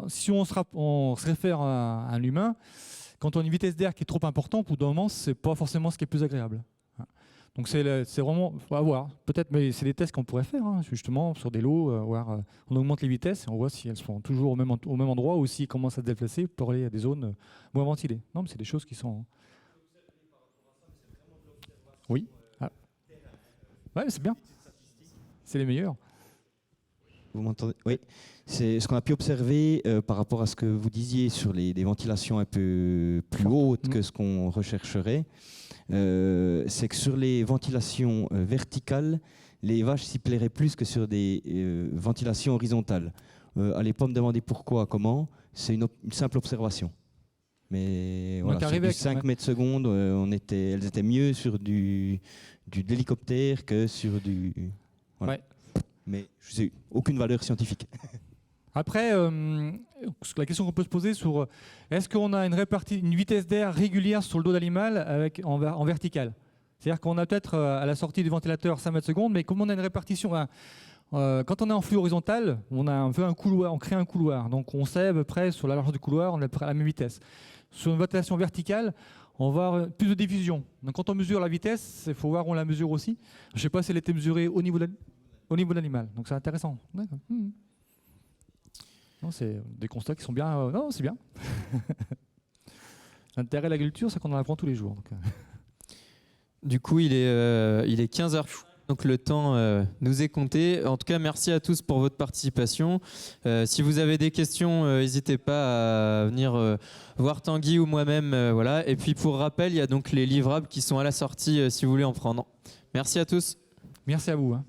si on se réfère à un humain, quand on a une vitesse d'air qui est trop importante, au bout d'un moment, ce n'est pas forcément ce qui est plus agréable. Donc c'est vraiment, on va voir, peut-être, mais c'est des tests qu'on pourrait faire, hein, justement, sur des lots, on augmente les vitesses et on voit si elles sont toujours au même endroit ou s'ils commencent à se déplacer pour aller à des zones moins ventilées. Non, mais c'est des choses qui sont... Oui. Ah. Ouais, c'est bien. C'est les meilleurs. Vous m'entendez? Oui. C'est ce qu'on a pu observer par rapport à ce que vous disiez sur des ventilations un peu plus hautes que ce qu'on rechercherait. C'est que sur les ventilations verticales, les vaches s'y plairaient plus que sur des ventilations horizontales. Allez pas me demander pourquoi, comment. C'est une simple observation. Mais voilà, sur du 5 mètres secondes, elles étaient mieux sur de l'hélicoptère que sur du... Voilà. Ouais. Mais je n'ai aucune valeur scientifique. Après, la question qu'on peut se poser sur est-ce qu'on a une vitesse d'air régulière sur le dos d'animal en vertical? C'est-à-dire qu'on a peut-être à la sortie du ventilateur 5 mètres secondes, mais comme on a une répartition, quand on est en flux horizontal, on a un peu un couloir, on crée un couloir. Donc on sait à peu près sur la largeur du couloir, on est à peu près à la même vitesse. Sur une ventilation verticale, on va avoir plus de diffusion. Donc quand on mesure la vitesse, il faut voir où on la mesure aussi. Je ne sais pas si elle était mesurée au niveau de l'animal. Donc c'est intéressant. Non, c'est des constats qui sont bien. Non, c'est bien. L'intérêt de l'agriculture, c'est qu'on en apprend tous les jours. Donc, Du coup, il est 15h. Donc le temps nous est compté. En tout cas, merci à tous pour votre participation. Si vous avez des questions, n'hésitez pas à venir voir Tanguy ou moi-même. Voilà. Et puis pour rappel, il y a donc les livrables qui sont à la sortie si vous voulez en prendre. Merci à tous. merci à vous. Hein.